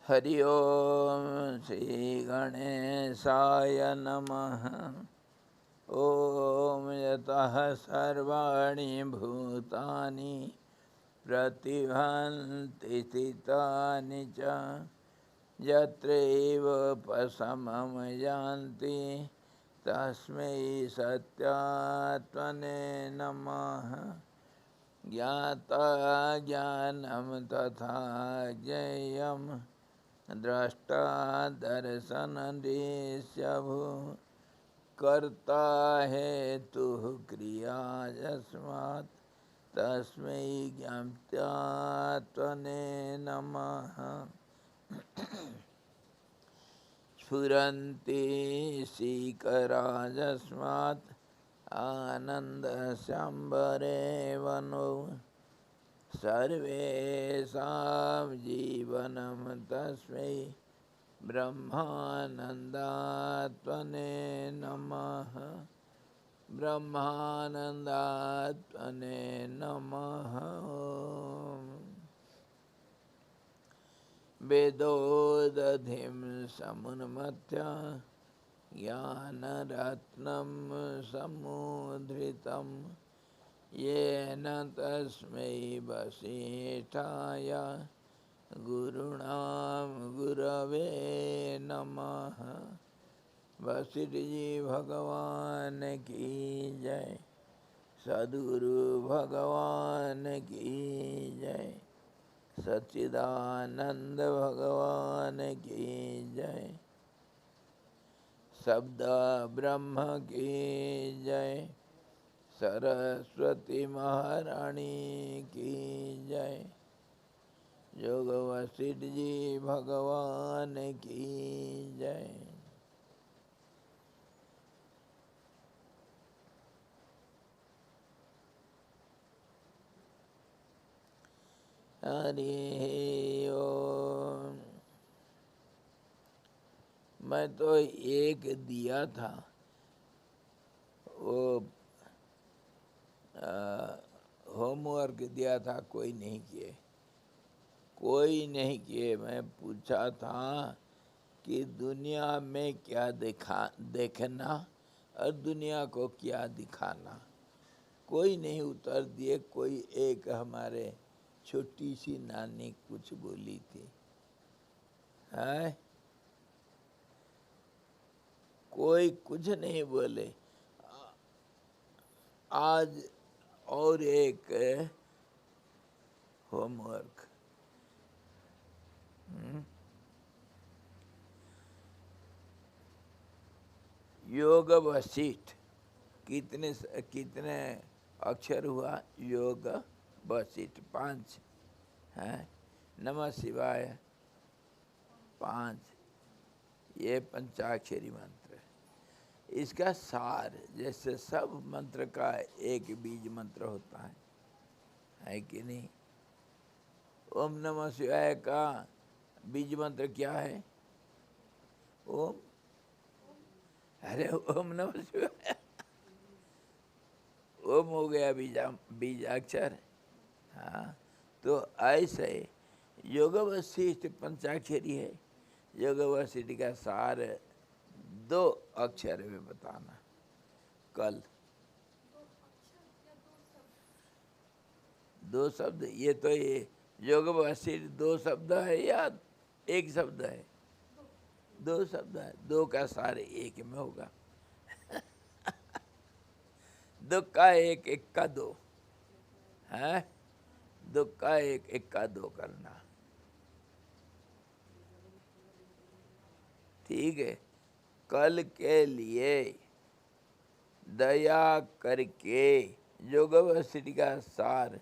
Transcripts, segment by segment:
हरि ओम श्री गणेशाय नमः। ओम यतः सर्वाणि भूतानि प्रतिभान्ति स्थितानि च यत्रैव उपशमं यान्ति तस्मै सत्यात्मने नमः। ज्ञाता ज्ञानं तथा ज्ञेयं द्रष्टा दर्शनदृश्यभू कर्ता हेतुः क्रिया यस्मात् तस्मै ज्ञात्यात्मने नमः। स्फुरन्ति सीकराजस्मात् आनन्दशम्बरे वनो सर्वेषां जीवनं तस्मै ब्रह्मानन्दात्मने नमः। ब्रह्मानन्दात्मने नमः। वेदोदधिं समुन्मथ्य ज्ञानरत्नं समुद्धृतं येन तस्मै वसिष्ठाय गुरुणां गुरवे नमः। वशिष्ठ जी भगवान की जय। सद्गुरु भगवान की जय। सच्चिदानंद भगवान की जय। शब्द ब्रह्म की जय। सरस्वती महारानी की जय। योग वशिष्ठ जी भगवान की जय। हरि ओम। मैं तो एक दिया था, वो होमवर्क दिया था, कोई नहीं किए, कोई नहीं किए। मैं पूछा था कि दुनिया में क्या देखना और दुनिया को क्या दिखाना, कोई नहीं उत्तर दिए। कोई एक हमारे छोटी सी नानी कुछ बोली थी, है कोई कुछ नहीं बोले। आज और एक होमवर्क, योग वशिष्ठ। कितने कितने अक्षर हुआ? योग वशिष्ठ 5 है। नमः शिवाय 5, ये पंचाक्षरी मंत्र। इसका सार, जैसे सब मंत्र का एक बीज मंत्र होता है कि नहीं? ओम नमः शिवाय का बीज मंत्र क्या है? ओम, अरे ओम नमः शिवाय, ओम हो गया बीजाक्षर। हाँ, तो ऐसे योग वशिष्ठ पंचाक्षरी है। योग वशिष्ठ का सार 2 अक्षर में बताना। कल 2 शब्द, ये तो ये योग वशिष्ठ 2 शब्द है या 1 शब्द है? 2 शब्द है। 2 का सार 1 में होगा। 2 का 1, 1 का 2 है। 2 का 1, 1 का 2 करना, ठीक है। कल के लिए दया करके योग वशिष्ठ का सार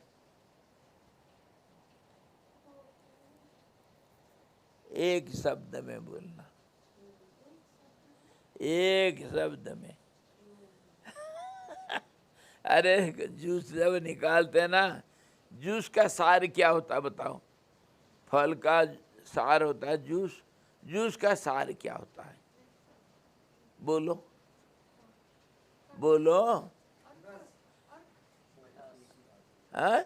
1 शब्द में बोलना, 1 शब्द में। अरे जूस जब निकालते ना, जूस का सार क्या होता है बताओ? फल का सार होता है जूस। जूस का सार क्या होता है? बोलो बोलो। हाँ?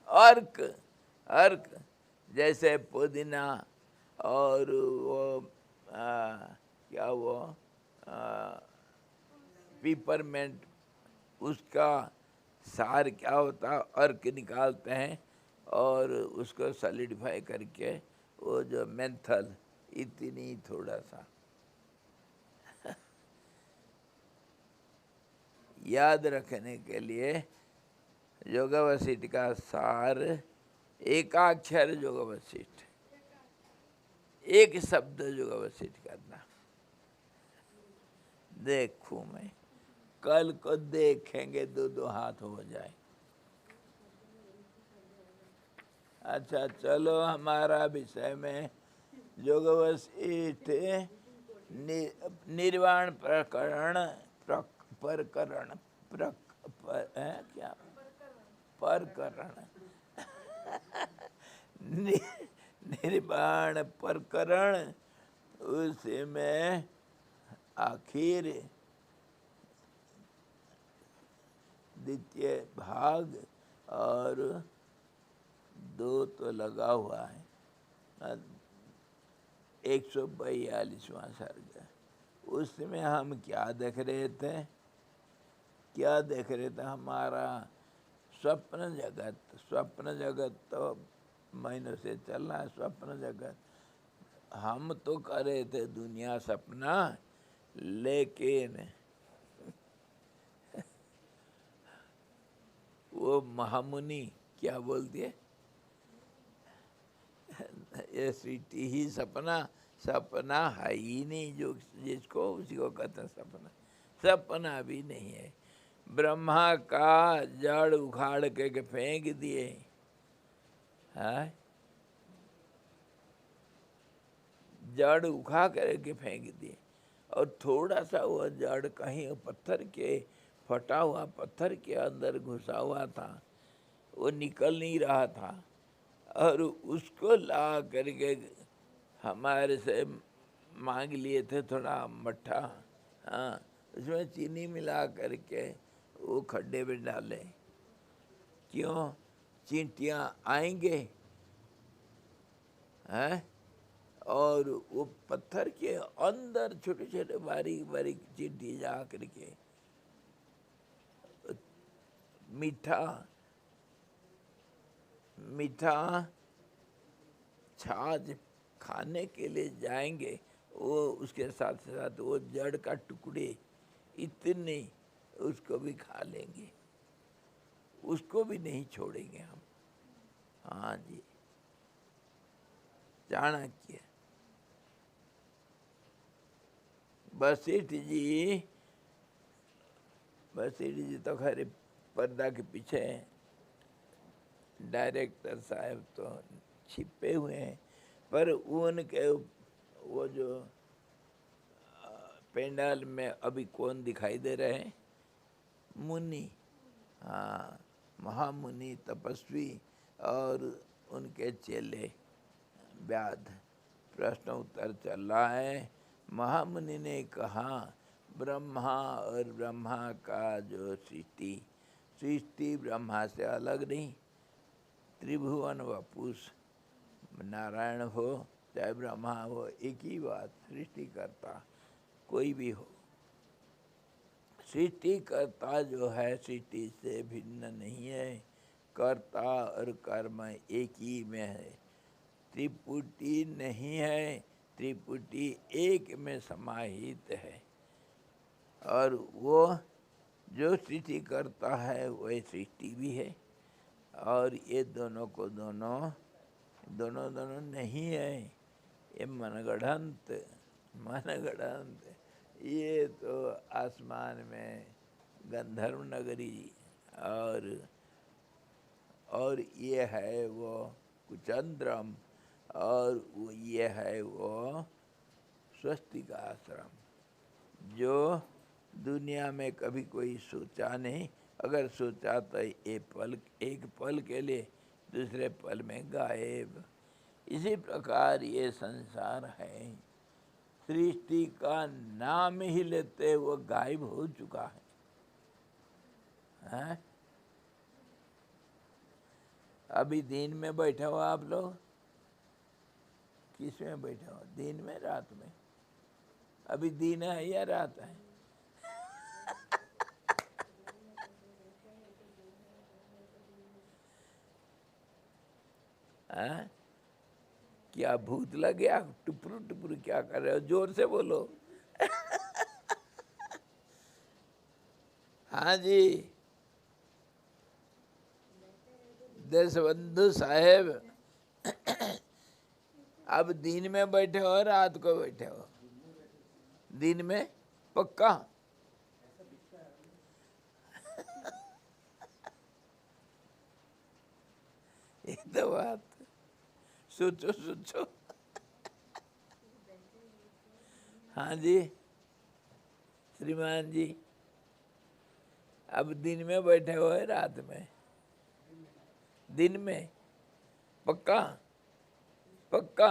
अर्क, अर्क। जैसे पुदीना, और वो क्या वो पीपरमेंट, उसका सार क्या होता है, अर्क निकालते हैं और उसको सॉलिडिफाई करके वो जो मेंथल, इतनी थोड़ा सा याद रखने के लिए योग वशिष्ठ का सार, एकाक्षर योग वशिष्ठ, एक शब्द योग वशिष्ठ करना। देखूं मैं, कल को देखेंगे दो दो हाथ हो जाए। अच्छा चलो, हमारा विषय में योग वशिष्ठ निर्वाण प्रकरण प्रकरण क्या प्रकरण निर्वाण प्रकरण, उसमें आखिर द्वितीय भाग और 2 तो लगा हुआ है, 142वां सर्ग। उसमें हम क्या देख रहे थे, क्या देख रहे थे, हमारा स्वप्न जगत। स्वप्न जगत तो महीनों से चल रहा है। स्वप्न जगत हम तो कर रहे थे दुनिया सपना, लेकिन वो महामुनि क्या बोलती है, ये सृष्टि ही सपना, सपना है ही नहीं, जो जिसको उसी को कहते हैं सपना। सपना भी नहीं है। ब्रह्मा का जड़ उखाड़ के फेंक दिए, हाँ, जड़ उखा करके फेंक दिए, और थोड़ा सा वो जड़ कहीं पत्थर के, फटा हुआ पत्थर के अंदर घुसा हुआ था, वो निकल नहीं रहा था, और उसको ला करके हमारे से मांग लिए थे थोड़ा मट्ठा, हाँ, उसमें चीनी मिला करके वो खड्डे में डाले। क्यों? चींटियाँ आएंगे, हैं, और वो पत्थर के अंदर छोटे छोटे बारीक बारीक चींटी जा करके मीठा मीठा छाछ खाने के लिए जाएंगे, वो उसके साथ साथ वो जड़ का टुकड़े इतने उसको भी खा लेंगे, उसको भी नहीं छोड़ेंगे हम। हाँ जी, चाणक्य वशिष्ठ जी, वशिष्ठ जी तो खैर पर्दा के पीछे हैं, डायरेक्टर साहब तो छिपे हुए हैं, पर उनके वो जो पेंडाल में अभी कौन दिखाई दे रहे हैं, मुनि, हाँ, महामुनि तपस्वी और उनके चेले व्याध। प्रश्न उत्तर चल रहा है। महामुनि ने कहा, ब्रह्मा और ब्रह्मा का जो सृष्टि, सृष्टि ब्रह्मा से अलग नहीं। त्रिभुवन वपुष, नारायण हो चाहे ब्रह्मा हो, एक ही बात, सृष्टि करता कोई भी हो। सृष्टि करता जो है सृष्टि से भिन्न नहीं है, कर्ता और कर्म एक ही में है, त्रिपुटी नहीं है, त्रिपुटी एक में समाहित है। और वो जो सृष्टि करता है वही सृष्टि भी है, और ये दोनों को दोनों दोनों नहीं है, ये मनगढ़ंत मनगढ़ंत। ये तो आसमान में गंधर्व नगरी, और ये है वो कुचंद्रम, और ये है वो स्वस्तिक आश्रम, जो दुनिया में कभी कोई सोचा नहीं। अगर सोचा तो एक पल के लिए दूसरे पल में गायब। इसी प्रकार ये संसार है, सृष्टि का नाम ही लेते वो गायब हो चुका है? अभी दिन में बैठे हो आप लोग, किस में बैठे हो? दिन में, रात में? अभी दिन है या रात है? हाँ? क्या भूत लग गया? टुपरू टुपरू क्या कर रहे हो? जोर से बोलो। हाँ जी, देशबंधु साहेब, अब दिन में बैठे हो रात को बैठे हो? दिन में पक्का? ये तो बात, सोचो सोचो। हाँ जी श्रीमान जी, अब दिन में बैठे हो है रात में? दिन में पक्का? पक्का?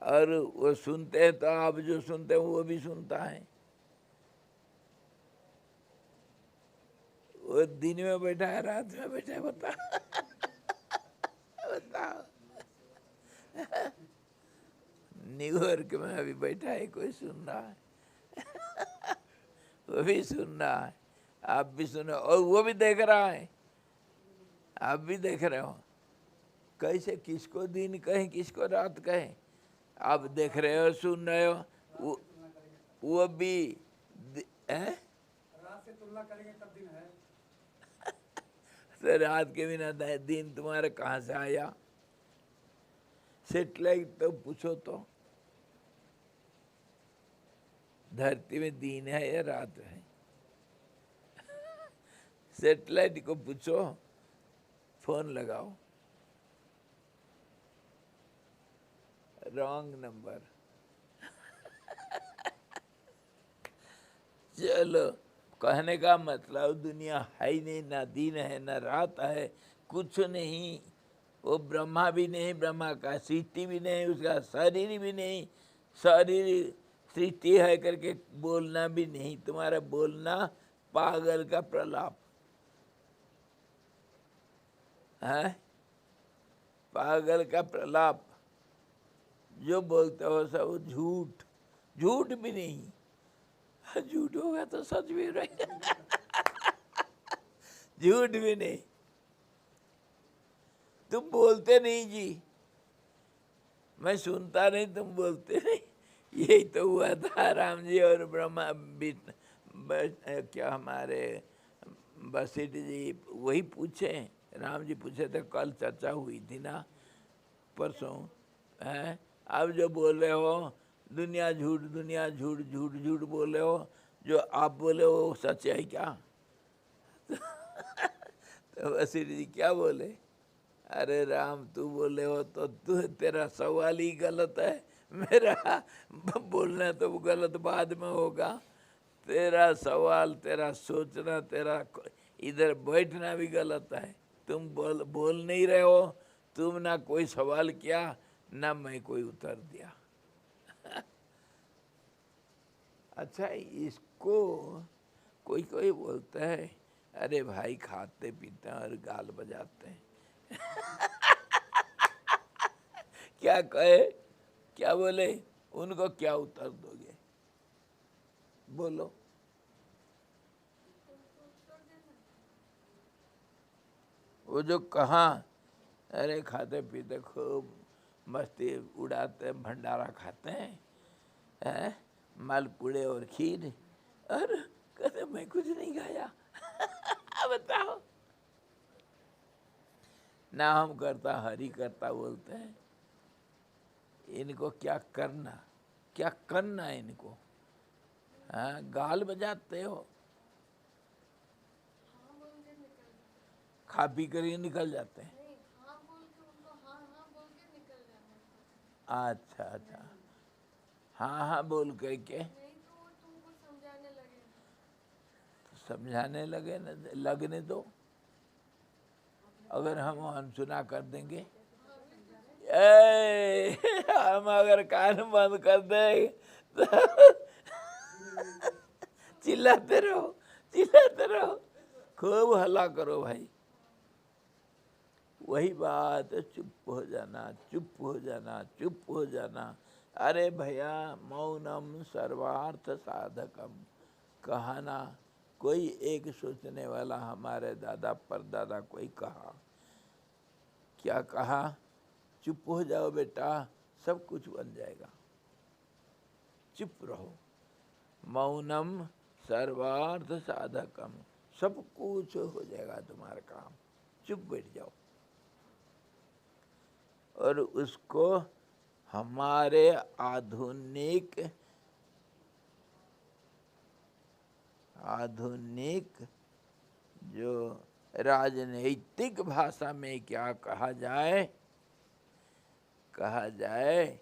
और वो सुनते हैं तो आप जो सुनते हैं वो भी सुनता है। वो दिन में बैठा है रात में बैठा है? बताओ। बताओ। न्यूयॉर्क में अभी बैठा है, कोई सुन रहा है? वो भी सुन रहा है, आप भी सुनो, और वो भी देख रहा है, आप भी देख रहे हो। कैसे किसको दिन कहें किसको रात कहें? आप देख रहे हो, सुन रहे हो, वो भी है। रात से तुलना करेंगे तब दिन है। तो रात के बिना दिन तुम्हारे कहाँ से आया? सेटेलाइट तो पूछो तो, धरती में दिन है या रात है? सेटेलाइट को पूछो, फोन लगाओ। Wrong number. चलो, कहने का मतलब दुनिया है ही नहीं, ना दिन है ना रात है, कुछ नहीं। वो ब्रह्मा भी नहीं, ब्रह्मा का सृष्टि भी नहीं, उसका शरीर भी नहीं, शरीर सृष्टि है करके बोलना भी नहीं। तुम्हारा बोलना पागल का प्रलाप है, पागल का प्रलाप। जो बोलते हो सब झूठ, झूठ भी नहीं। झूठ होगा तो सच भी रहेगा। झूठ भी नहीं, तुम बोलते नहीं जी, मैं सुनता नहीं, तुम बोलते नहीं। यही तो हुआ था राम जी और ब्रह्मा क्या हमारे वशिष्ठ जी वही पूछे, राम जी पूछे थे, कल चर्चा हुई थी ना परसों है। अब जो बोल रहे हो दुनिया झूठ, दुनिया झूठ, झूठ झूठ बोल रहे हो, जो आप बोले हो सच है क्या? तो वशिष्ठ जी क्या बोले? अरे राम तू बोले हो तो तेरा सवाल ही गलत है, मेरा बोलना तो गलत बाद में होगा। तेरा सवाल, तेरा सोचना, तेरा इधर बैठना भी गलत है। तुम बोल नहीं रहे हो, तुम ना कोई सवाल किया ना मैं कोई उत्तर दिया। अच्छा, इसको कोई कोई बोलता है, अरे भाई खाते पीते हैं और गाल बजाते हैं। क्या कहे, क्या बोले, उनको क्या उत्तर दोगे? बोलो। वो जो कहा, अरे खाते पीते खूब मस्ती उड़ाते, भंडारा खाते हैं, मालपुड़े और खीर, और कहते मैं कुछ नहीं खाया। बताओ, ना हम करता हरि करता बोलते हैं। इनको क्या करना, क्या करना है इनको? हाँ, गाल बजाते हो, खा पी कर ही निकल जाते हैं। अच्छा अच्छा, हाँ हाँ बोल के समझाने लगे न, लगने दो। अगर हम अनसुना कर देंगे, हम अगर कान बंद कर दें तो चिल्लाते रहो, चिल्लाते रहो, खूब हल्ला करो भाई। वही बात, चुप हो जाना, चुप हो जाना, चुप हो जाना। अरे भैया, मौनम सर्वार्थ साधकम कहा ना। कोई एक सोचने वाला हमारे दादा परदादा कोई कहा, क्या कहा? चुप हो जाओ बेटा, सब कुछ बन जाएगा। चुप रहो। मौनम सर्वार्थ साधकम, सब कुछ हो जाएगा तुम्हारा काम। चुप बैठ जाओ। और उसको हमारे आधुनिक जो राजनीतिक भाषा में क्या कहा जाए? कहा जाए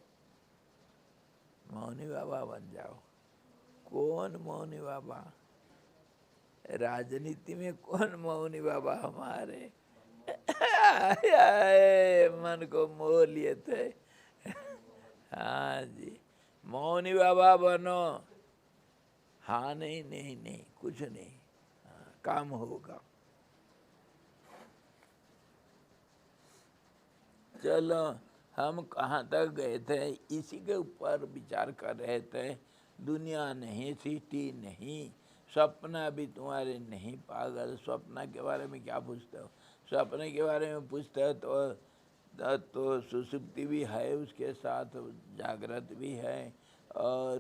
मौनी बाबा बन जाओ। कौन मौनी बाबा? राजनीति में कौन मौनी बाबा हमारे? मन को मोह लिए थे। हाँ जी, मौनी बाबा बनो। हाँ नहीं नहीं नहीं, कुछ नहीं। हाँ, काम होगा। चलो, हम कहाँ तक गए थे? इसी के ऊपर विचार कर रहे थे। दुनिया नहीं, सृष्टि नहीं, सपना भी तुम्हारे नहीं। पागल, सपना के बारे में क्या पूछते हो? सपने के बारे में पूछते हो तो सुसुप्ति भी है, उसके साथ जागृत भी है, और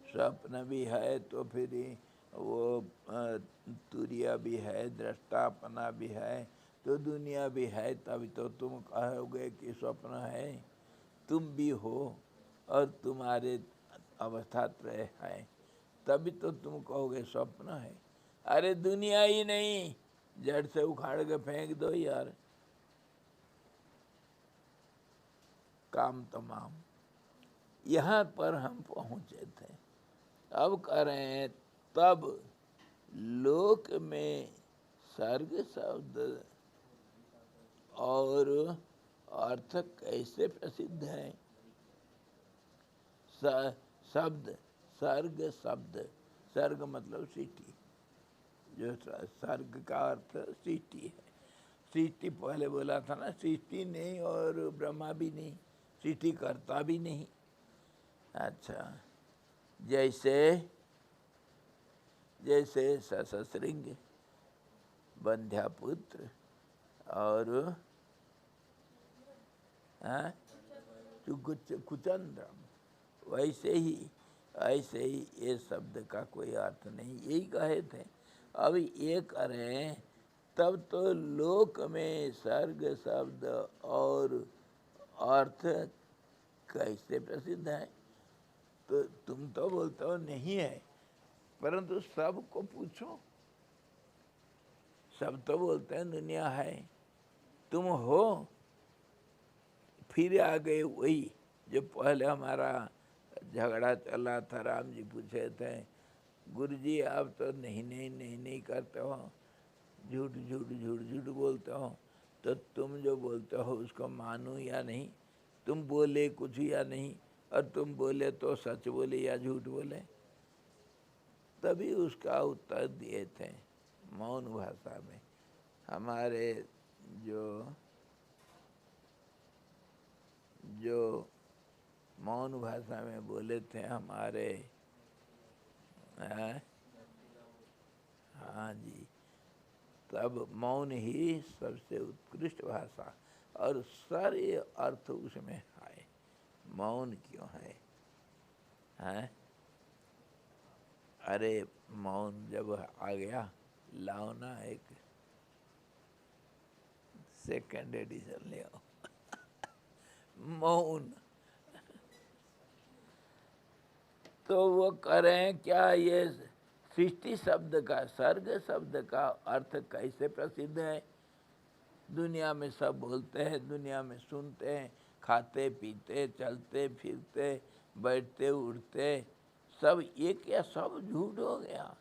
स्वप्न भी है, तो फिर वो तुरिया भी है, दृष्टापना भी है, तो दुनिया भी है। तभी तो तुम कहोगे कि स्वप्न है। तुम भी हो और तुम्हारे अवस्था त्रय है, तभी तो तुम कहोगे स्वप्न है। अरे दुनिया ही नहीं, जड़ से उखाड़ के फेंक दो यार, काम तमाम। यहाँ पर हम पहुँचे थे। अब कह रहे हैं, तब लोक में सर्ग शब्द और अर्थ कैसे प्रसिद्ध है? शब्द, सर्ग शब्द, सर्ग मतलब सृष्टि, जो सर्ग का अर्थ सृष्टि है। सृष्टि पहले बोला था ना, सृष्टि नहीं और ब्रह्मा भी नहीं, सृष्टि करता भी नहीं। अच्छा, जैसे जैसे ससृंग, बंध्यापुत्र और कुचंद्रम, वैसे ही ऐसे ही ये शब्द का कोई अर्थ नहीं, यही कहे थे। अब ये कह रहे हैं, तब तो लोक में सर्ग शब्द और अर्थ कैसे प्रसिद्ध है? तो तुम तो बोलते हो नहीं है, परंतु सबको पूछो, सब तो बोलते हैं दुनिया है। तुम हो? फिर आ गए वही जो पहले हमारा झगड़ा चला था। राम जी पूछे थे, गुरुजी आप तो नहीं नहीं नहीं नहीं करते हो, झूठ झूठ झूठ झूठ बोलते हो, तो तुम जो बोलते हो उसको मानूं या नहीं? तुम बोले कुछ या नहीं, और तुम बोले तो सच बोले या झूठ बोले? तभी उसका उत्तर दिए थे मौन भाषा में। हमारे जो मौन भाषा में बोले थे हमारे, हाँ जी, तब मौन ही सबसे उत्कृष्ट भाषा, और सारे अर्थ उसमें है। मौन क्यों है? हैं? अरे मौन जब आ गया, लाओ ना एक सेकंड एडिशन ले आओ। मौन, तो वो कह रहे हैं, क्या ये सृष्टि शब्द का, सर्ग शब्द का अर्थ कैसे प्रसिद्ध है? दुनिया में सब बोलते हैं, दुनिया में सुनते हैं, खाते पीते चलते फिरते बैठते उठते सब, ये क्या सब झूठ हो गया?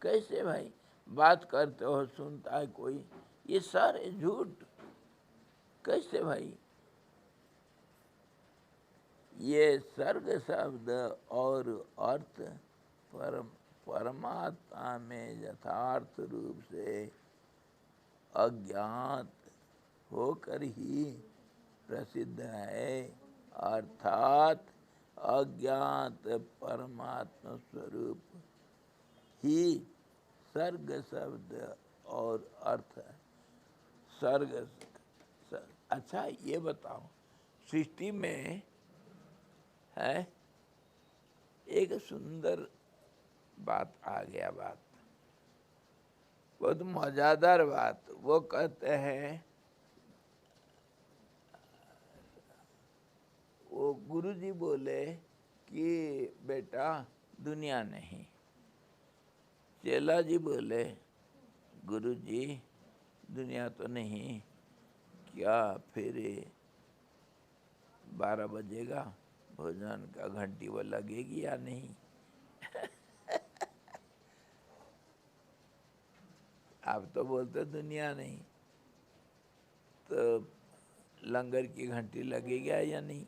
कैसे भाई? बात करते हो सुनता है कोई, ये सारे झूठ कैसे भाई? ये सर्ग शब्द और अर्थ परमात्मा में यथार्थ रूप से अज्ञात होकर ही प्रसिद्ध है, अर्थात अज्ञात परमात्मा स्वरूप ही सर्ग शब्द और अर्थ है। सर्ग अच्छा ये बताओ, सृष्टि में है एक सुंदर बात आ गया, बात बहुत मज़ेदार बात। वो कहते हैं, वो गुरुजी बोले कि बेटा दुनिया नहीं। चेला जी बोले गुरुजी दुनिया तो नहीं, क्या फिर 12 बजेगा भोजन का घंटी वो लगेगी या नहीं? आप तो बोलते दुनिया नहीं, तो लंगर की घंटी लगेगी या नहीं?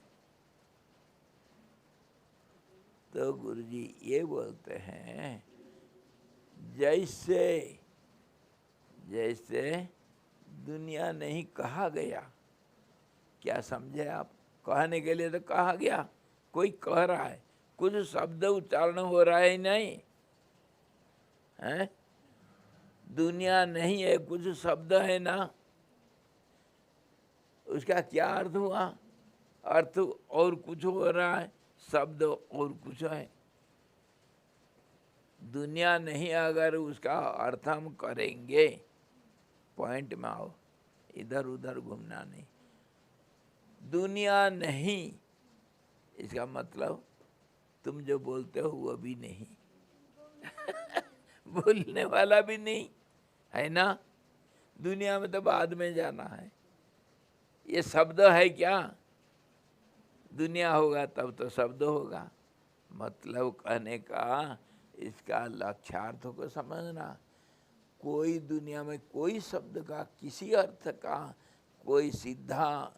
तो गुरुजी ये बोलते हैं, जैसे जैसे दुनिया नहीं कहा गया, क्या समझे आप? कहने के लिए तो कहा गया, कोई कह रहा है, कुछ शब्द उच्चारण हो रहा है नहीं है? दुनिया नहीं है, कुछ शब्द है ना, उसका क्या अर्थ हुआ? अर्थ और कुछ हो रहा है, शब्द और कुछ है। दुनिया नहीं, अगर उसका अर्थ हम करेंगे, पॉइंट में आओ, इधर उधर घूमना नहीं। दुनिया नहीं, इसका मतलब तुम जो बोलते हो वो भी नहीं बोलने वाला भी नहीं है ना। दुनिया में तो बाद में जाना है। ये शब्द है क्या? दुनिया होगा तब तो शब्द होगा। मतलब कहने का इसका लक्ष्यार्थ को समझना। कोई दुनिया में कोई शब्द का किसी अर्थ का कोई सीधा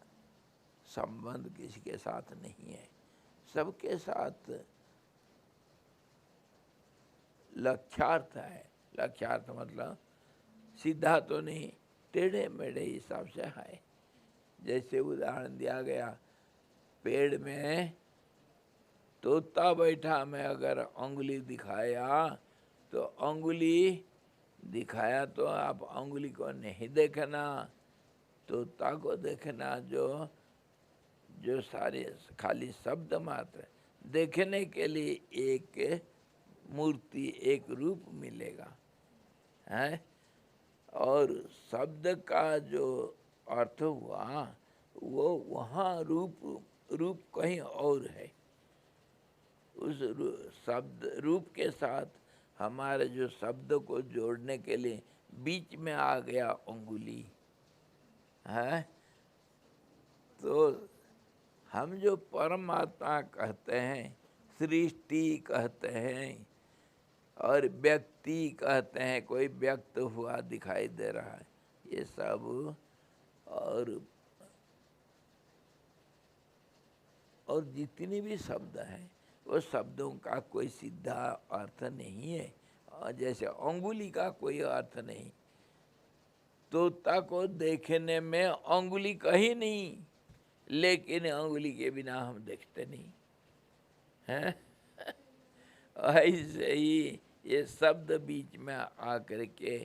संबंध किसी के साथ नहीं है। सबके साथ लक्ष्यार्थ है। लक्ष्यार्थ मतलब सीधा तो नहीं, टेढ़े मेढ़े हिसाब से है। जैसे उदाहरण दिया गया, पेड़ में तोता बैठा, मैं अगर अंगुली दिखाया तो अंगुली दिखाया तो आप अंगुली को नहीं देखना, तोता को देखना। जो सारे खाली शब्द मात्र देखने के लिए एक मूर्ति, एक रूप मिलेगा है। और शब्द का जो अर्थ हुआ वो वहाँ रूप कहीं और है। उस शब्द रूप के साथ हमारे जो शब्द को जोड़ने के लिए बीच में आ गया अंगुली है। तो हम जो परमात्मा कहते हैं, सृष्टि कहते हैं और व्यक्ति कहते हैं, कोई व्यक्त हुआ दिखाई दे रहा है, ये सब और जितने भी शब्द हैं वो शब्दों का कोई सीधा अर्थ नहीं है। और जैसे अंगुली का कोई अर्थ नहीं, तोता को देखने में अंगुली कहीं नहीं, लेकिन अंगुली के बिना हम देखते नहीं हैं। ऐसे ही ये शब्द बीच में आकर के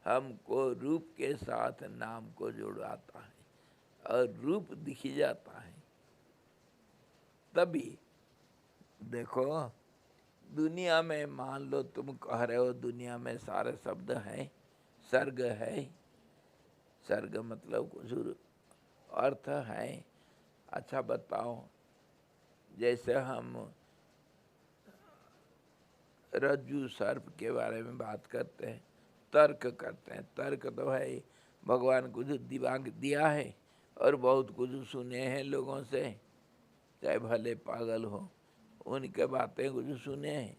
हमको रूप के साथ नाम को जोड़ाता है और रूप दिख जाता है। तभी देखो, दुनिया में मान लो तुम कह रहे हो दुनिया में सारे शब्द हैं, सर्ग है, सर्ग मतलब कुछ अर्थ है। अच्छा बताओ, जैसे हम रज्जु सर्प के बारे में बात करते हैं, तर्क करते हैं, तर्क तो है भगवान कुछ दिमाग दिया है और बहुत कुछ सुने हैं लोगों से, चाहे भले पागल हो, उनके बातें कुछ सुने हैं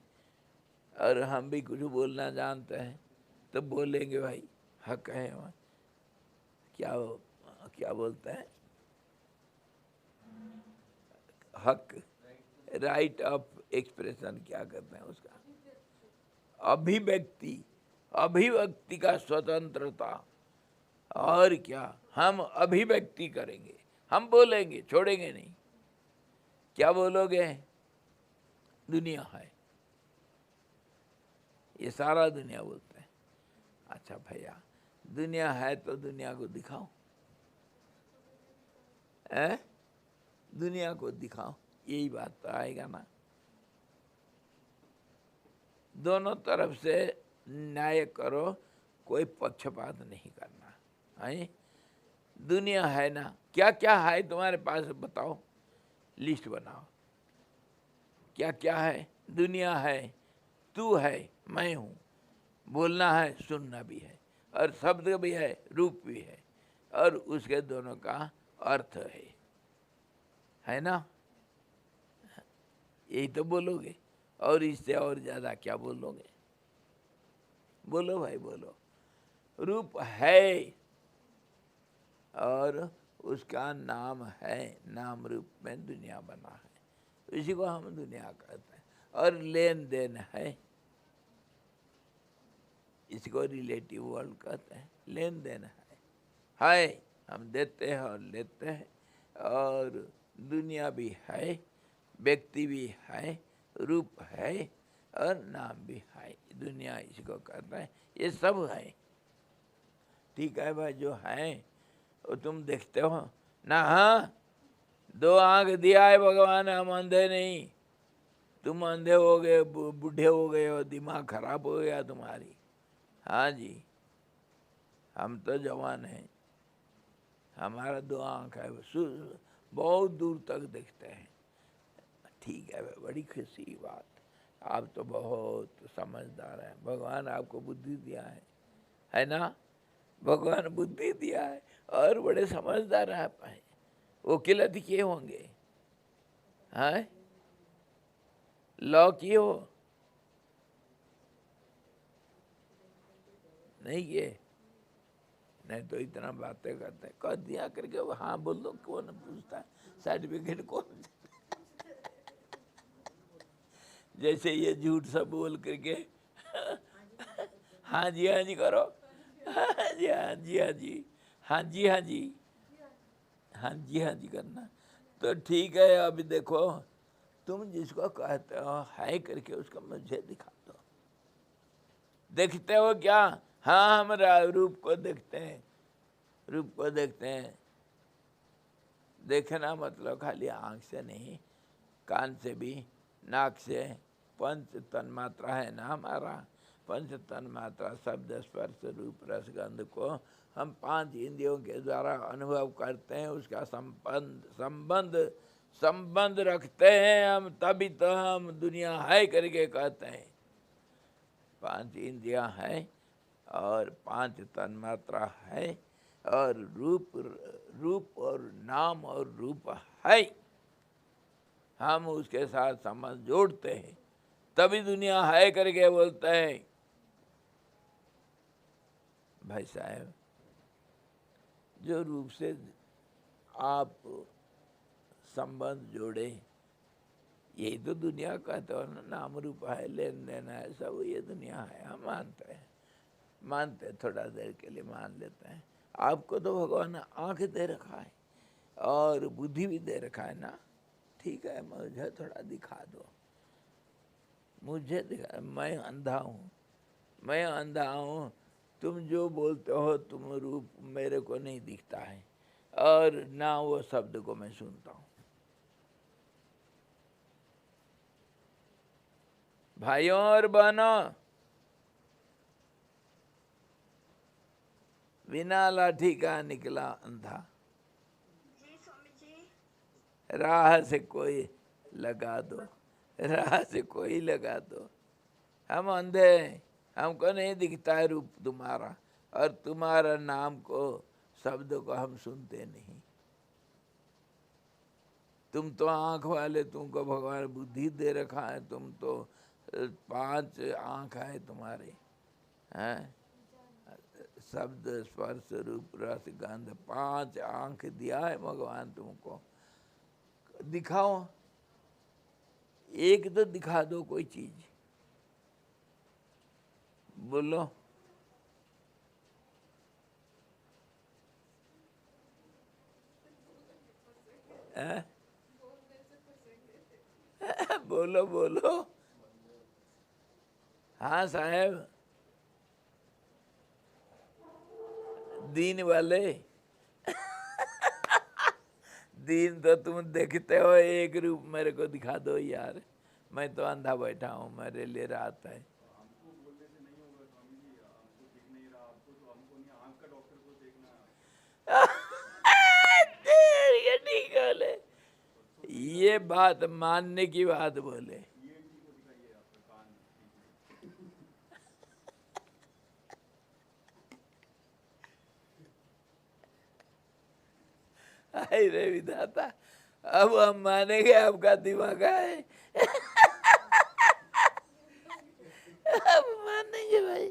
और हम भी कुछ बोलना जानते हैं तो बोलेंगे भाई हक है। क्या बोलते हैं, हक, राइट ऑफ एक्सप्रेशन, क्या कहते हैं उसका, अभिव्यक्ति, अभिव्यक्ति का स्वतंत्रता। और क्या, हम अभिव्यक्ति करेंगे, हम बोलेंगे, छोड़ेंगे नहीं। क्या बोलोगे? दुनिया है, ये सारा दुनिया बोलते हैं। अच्छा भैया, दुनिया है तो दुनिया को दिखाओ, है? दुनिया को दिखाओ, यही बात तो आएगा ना। दोनों तरफ से न्याय करो, कोई पक्षपात नहीं करना है। दुनिया है ना, क्या क्या है तुम्हारे पास बताओ, लिस्ट बनाओ, क्या क्या है। दुनिया है, तू है, मैं हूँ, बोलना है, सुनना भी है, और शब्द भी है, रूप भी है, और उसके दोनों का अर्थ है ना? यही तो बोलोगे, और इससे और ज़्यादा क्या बोलोगे? बोलो भाई बोलो। रूप है और उसका नाम है, नाम रूप में दुनिया बना है, इसी को हम दुनिया कहते हैं। और लेन देन है, इसको रिलेटिव वर्ल्ड कहते हैं। लेन देन है, हम देते हैं और लेते हैं, और दुनिया भी है, व्यक्ति भी है, रूप है, और नाम भी है। दुनिया इसको कहते हैं, ये सब है। ठीक है भाई, जो है वो तुम देखते हो ना। हाँ, 2 आंख दिया है भगवान, हम अंधे नहीं। तुम अंधे हो गए, बूढ़े हो गए हो, दिमाग खराब हो गया तुम्हारी। हाँ जी, हम तो जवान हैं, हमारा 2 आंख है, बहुत दूर तक देखते हैं। ठीक है, बड़ी खुशी की बात, आप तो बहुत समझदार हैं। भगवान आपको बुद्धि दिया है ना? भगवान बुद्धि दिया है, और बड़े समझदार आप हैं। वकीलत किए होंगे, हैं? लॉ किए हो? नहीं किए? नहीं तो इतना बातें करते, कह दिया करके हाँ बोल दो, कौन पूछता है? सर्टिफिकेट कौन? जैसे ये झूठ सब बोल करके हाँ जी करो, हाँ जी हाँ जी हाँ जी हाँ जी हाँ जी हाँ जी हाँ जी करना। तो ठीक है, अभी देखो, तुम जिसको कहते हो है करके उसको मुझे दिखा दो। देखते हो क्या? हाँ, हम रूप को देखते हैं, रूप को देखते हैं। देखना मतलब खाली आँख से नहीं, कान से भी, नाक से। पंच तन्मात्रा है ना हमारा, पंच तन्मात्रा शब्द स्पर्श रूप रस गंध को हम 5 इंद्रियों के द्वारा अनुभव करते हैं। उसका संबंध संबंध रखते हैं हम, तभी तो हम दुनिया है करके कहते हैं। 5 इंद्रियां हैं और 5 तन्मात्रा है, और रूप और नाम और रूप है, हम उसके साथ संबंध जोड़ते हैं, तभी दुनिया है करके बोलते हैं। भाई साहब, जो रूप से आप संबंध जोड़े, यही तो दुनिया कहते हो ना। नाम रूप है, लेन देन है, सब ये दुनिया है। हम मानते हैं, थोड़ा देर के लिए मान लेते हैं। आपको तो भगवान आँख दे रखा है और बुद्धि भी दे रखा है ना। ठीक है, मुझे थोड़ा दिखा दो, मुझे दिखा। मैं अंधा हूँ, मैं अंधा हूँ। तुम जो बोलते हो, तुम रूप मेरे को नहीं दिखता है, और ना वो शब्द को मैं सुनता हूँ। भाइयों और बहनों, बिना लाठी का निकला अंधा, राह से कोई लगा दो, राह से कोई लगा दो। हम अंधे हैं, हमको नहीं दिखता है रूप तुम्हारा, और तुम्हारा नाम को, शब्द को हम सुनते नहीं। तुम तो आँख वाले, तुमको भगवान बुद्धि दे रखा है, तुम तो 5 आँख है तुम्हारे, हैं? शब्द स्पर्श रूप रस गंध, 5 आँख दिया है भगवान तुमको। दिखाओ, एक तो दिखा दो कोई चीज, बोलो। हैं? बोलो बोलो। हाँ साहब, दीन वाले। दीन तो तुम देखते हो, एक रूप मेरे को दिखा दो यार, मैं तो अंधा बैठा हूँ, मेरे लिए रात है। हमको बोलने से नहीं होगा स्वामी जी, हमको दिख नहीं रहा, आपको तो हमको नहीं, आँख का डॉक्टर को देखना ये ठीक बोले, ये बात मानने की बात बोले। ENT को दिखाइए, आपका कान ठीक नहीं। अरे विधाता, अब हम मानेंगे आपका दिमाग है। अब मानेंगे भाई।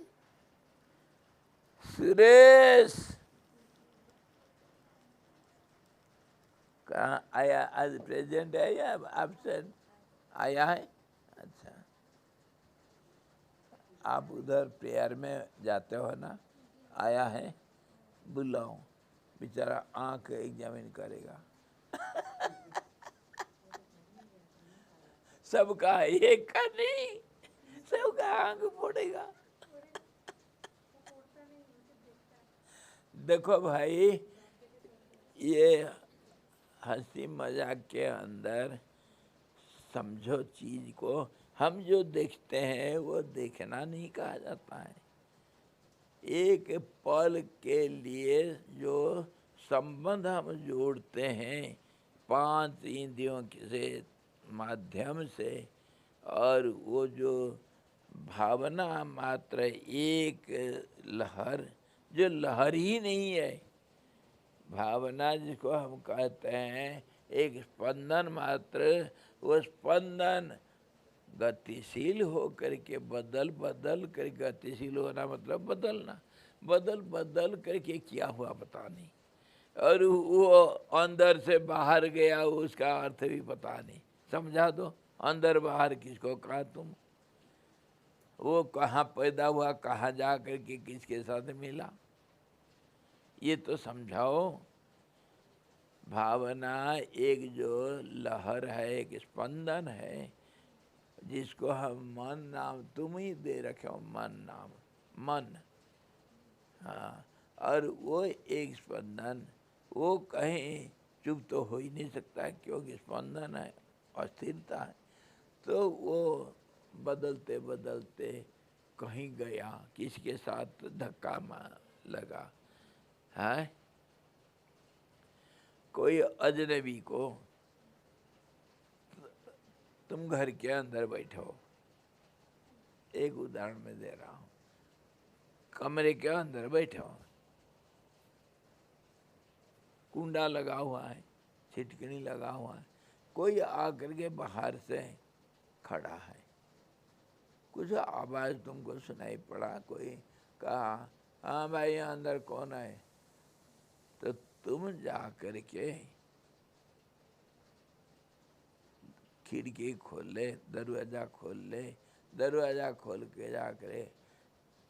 सुरेश कहाँ आया? आज प्रेजेंट है या एब्सेंट? आया है। अच्छा, आप उधर प्रेयर में जाते हो ना, आया है, बुलाओ, बेचारा आंख एग्जामिन करेगा। सबका एक का नहीं, सबका आंख फोड़ेगा। देखो भाई, ये हंसी मजाक के अंदर समझो चीज को, हम जो देखते हैं वो देखना नहीं कहा जाता है। एक पल के लिए जो संबंध हम जोड़ते हैं 5 इंद्रियों से माध्यम से, और वो जो भावना मात्र एक लहर, जो लहर ही नहीं है, भावना जिसको हम कहते हैं एक स्पंदन मात्र, वो स्पंदन गतिशील हो करके बदल बदल कर, गतिशील होना मतलब बदलना, बदल बदल करके क्या हुआ पता नहीं, और वो अंदर से बाहर गया, उसका अर्थ भी पता नहीं। समझा दो, अंदर बाहर किसको कहा तुम? वो कहाँ पैदा हुआ, कहाँ जा करके किसके साथ मिला, ये तो समझाओ। भावना एक जो लहर है, एक स्पंदन है, जिसको हम मन नाम तुम ही दे रखे हो, मन नाम, मन। हाँ, और वो एक स्पंदन, वो कहीं चुप तो हो ही नहीं सकता, क्योंकि स्पंदन है, अस्थिरता है, तो वो बदलते बदलते कहीं गया, किसके साथ धक्का लगा है। कोई अजनबी को, तुम घर के अंदर बैठे हो, एक उदाहरण मैं दे रहा हूँ, कमरे के अंदर बैठे हो, कुंडा लगा हुआ है, छिटकनी लगा हुआ है, कोई आकर के बाहर से खड़ा है, कुछ आवाज़ तुमको सुनाई पड़ा, कोई कहा हाँ भाई यहाँ अंदर कौन है, तो तुम जा कर के खिड़की खोल ले, दरवाज़ा खोल ले, दरवाज़ा खोल के जा करे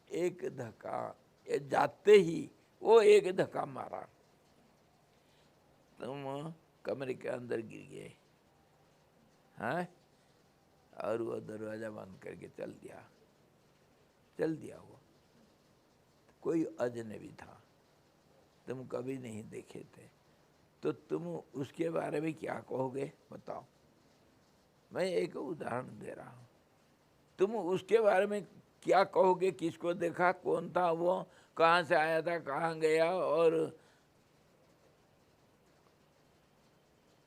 एक धक्का, जाते ही वो एक धक्का मारा, तुम कमरे के अंदर गिर गए हैं, और वो दरवाज़ा बंद करके चल दिया। वो कोई अजनबी था, तुम कभी नहीं देखे थे, तो तुम उसके बारे में क्या कहोगे बताओ? मैं एक उदाहरण दे रहा हूँ, तुम उसके बारे में क्या कहोगे? किसको देखा, कौन था वो, कहाँ से आया था, कहाँ गया, और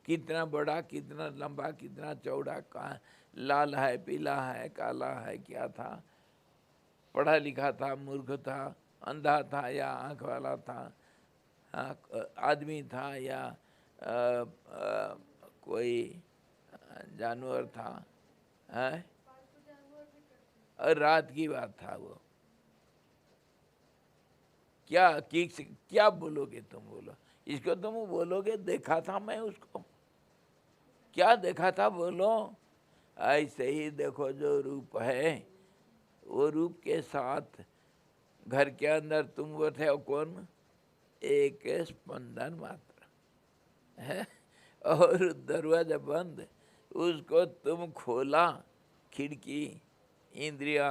कितना बड़ा, कितना लंबा, कितना चौड़ा, कहाँ लाल है, पीला है, काला है, क्या था, पढ़ा लिखा था, मूर्ख था, अंधा था या आँख वाला था, आदमी था या कोई जानवर था, है? और रात की बात था वो, क्या बोलोगे तुम? बोलो इसको, तुम बोलोगे देखा था मैं उसको, क्या देखा था बोलो? ऐसे ही देखो, जो रूप है वो रूप के साथ घर के अंदर तुम वो थे, कौन? एक स्पंदन मात्र है, और दरवाजा बंद, उसको तुम खोला, खिड़की, इंद्रिया,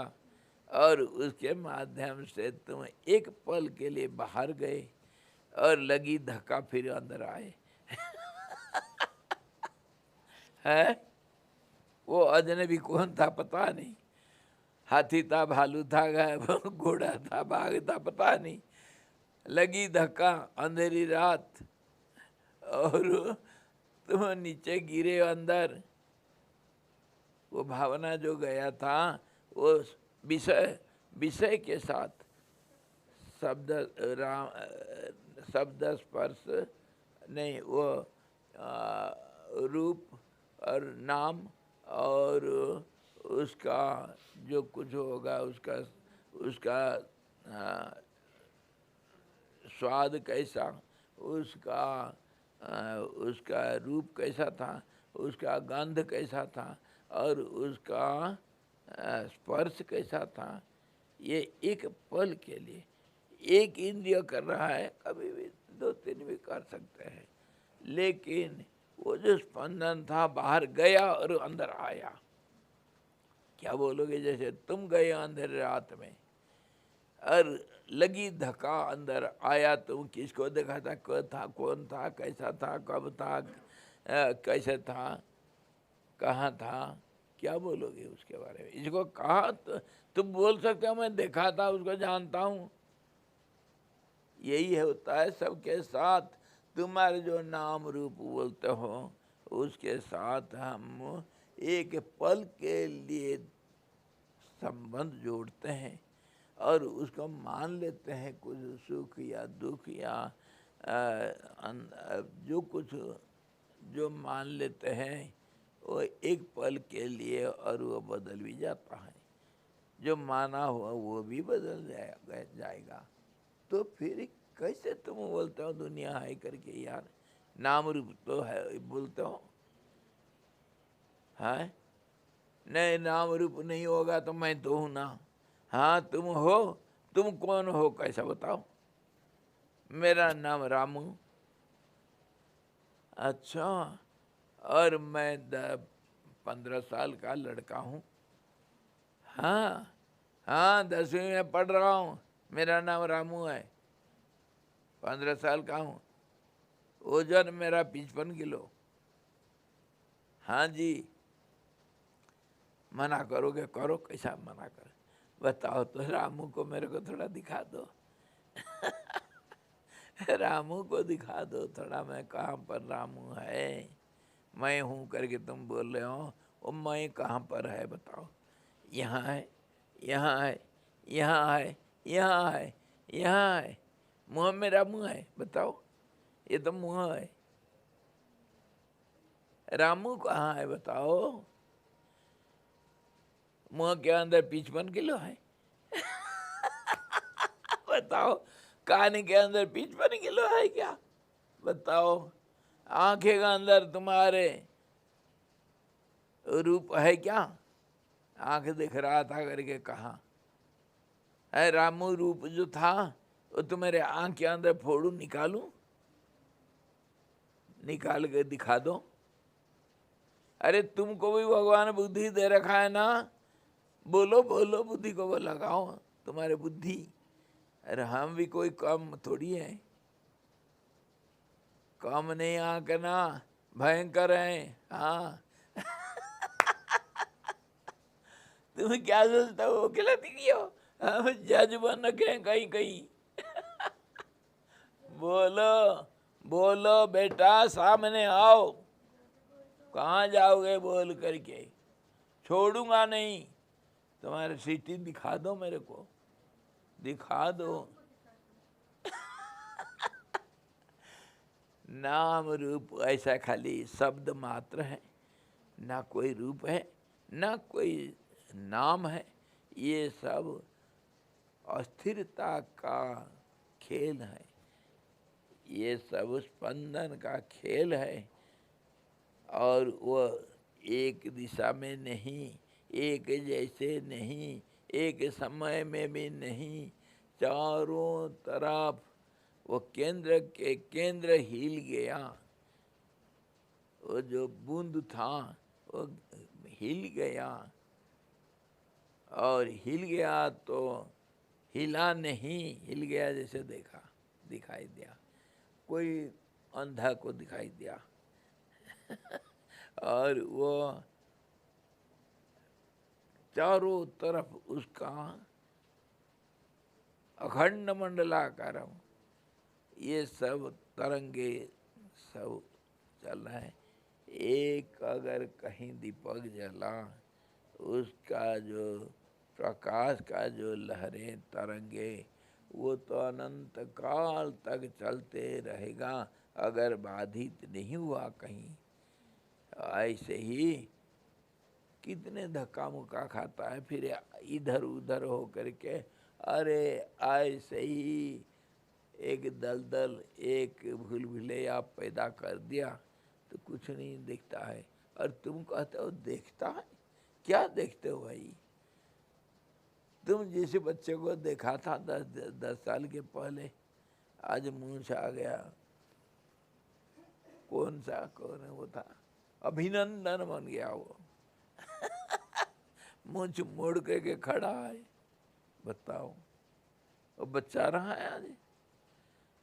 और उसके माध्यम से तुम एक पल के लिए बाहर गए और लगी धक्का फिर अंदर आए। है वो अजनबी कौन था पता नहीं, हाथी था, भालू था, घोड़ा था, बाघ था, पता नहीं, लगी धक्का, अंधेरी रात, और तुम नीचे गिरे अंदर। वो भावना जो गया था वो विषय विषय के साथ शब्द राम शब्द स्पर्श नहीं, वो रूप और नाम और उसका जो कुछ होगा उसका उसका स्वाद कैसा, उसका उसका रूप कैसा था, उसका गंध कैसा था, और उसका स्पर्श कैसा था, ये एक पल के लिए एक इंद्रिय कर रहा है, कभी भी दो तीन भी कर सकते हैं, लेकिन वो जो स्पंदन था बाहर गया और अंदर आया। क्या बोलोगे? जैसे तुम गए अंधेरे रात में और लगी धक्का, अंदर आया, तुम किसको देखा था, कौन था, कैसा था, कब था, कैसे था, कहाँ था, क्या बोलोगे उसके बारे में? इसको कहा तुम बोल सकते हो मैं देखा था, उसको जानता हूँ। यही होता है सबके साथ। तुम्हारे जो नाम रूप बोलते हो उसके साथ हम एक पल के लिए संबंध जोड़ते हैं और उसको मान लेते हैं, कुछ सुख या दुख या जो कुछ जो मान लेते हैं वो एक पल के लिए, और वो बदल भी जाता है। जो माना हुआ वो भी बदल जाएगा। तो फिर कैसे तुम बोलते हो दुनिया है करके? यार नाम रूप तो है बोलते हो, है नहीं, नाम रूप नहीं होगा तो मैं तो हूं ना। हाँ तुम हो, तुम कौन हो कैसा बताओ? मेरा नाम रामू। अच्छा, और मैं 15 साल का लड़का हूँ। हाँ हाँ, 10वीं में पढ़ रहा हूँ, मेरा नाम रामू है, 15 साल का हूँ, वजन मेरा 55 किलो। हाँ जी, मना करोगे? करो, कैसा मना कर, बताओ तो। रामू को मेरे को थोड़ा दिखा दो। रामू को दिखा दो थोड़ा, मैं कहाँ पर रामू है, मैं हूँ करके तुम बोल रहे हो, वो मैं कहाँ पर है बताओ? यहाँ है, यहाँ है, यहाँ है, यहाँ है, यहाँ है, मुँह मेरा मुँह है, बताओ? ये तो मुँह है, रामू कहाँ है बताओ? मुँह के अंदर 55 किलो है। बताओ, कान के अंदर 55 किलो है क्या? बताओ, आंखें का अंदर तुम्हारे रूप है क्या? आंख दिख रहा था करके कहा है रामू रूप जो था वो तुम्हारे आंख के अंदर फोड़ू, निकालू, निकाल के दिखा दो। अरे तुमको भी भगवान बुद्धि दे रखा है ना, बोलो बोलो, बुद्धि को वो लगाओ, तुम्हारे बुद्धि। अरे हम भी कोई कम थोड़ी है, कम नहीं आंकना, भयंकर है। हाँ तुम क्या सोचते हो? गलती हो, हम जज बन रखे हैं कहीं कहीं। बोलो बोलो बेटा, सामने आओ, कहाँ जाओगे बोल करके? छोड़ूंगा नहीं, तुम्हारे सिटी दिखा दो मेरे को, दिखा दो। नाम रूप ऐसा खाली शब्द मात्र है, ना कोई रूप है, ना कोई नाम है। ये सब अस्थिरता का खेल है, ये सब स्पंदन का खेल है, और वो एक दिशा में नहीं, एक जैसे नहीं, एक समय में भी नहीं, चारों तरफ वो केंद्र के केंद्र हिल गया। वो जो बूंद था वो हिल गया, और हिल गया तो हिला नहीं, हिल गया जैसे दिखाई दिया, कोई अंधा को दिखाई दिया। और वो चारों तरफ उसका अखंड मंडलाकारम, ये सब तरंगे सब चल रहे हैं। एक अगर कहीं दीपक जला, उसका जो प्रकाश का जो लहरें तरंगे, वो तो अनंत काल तक चलते रहेगा अगर बाधित नहीं हुआ कहीं। ऐसे ही कितने धक्का मुक्का खाता है, फिर इधर उधर हो करके, अरे ऐसे ही एक दलदल, एक भूल भुलैया पैदा कर दिया तो कुछ नहीं दिखता है। और तुम कहते हो देखता है, क्या देखते हो भाई? तुम जिस बच्चे को देखा था 10 साल के पहले, आज मूंछ आ गया। कौन है वो था? अभिनंदन बन गया वो। मूंछ मोड़ के खड़ा है, बताओ, वो बच्चा रहा है आज।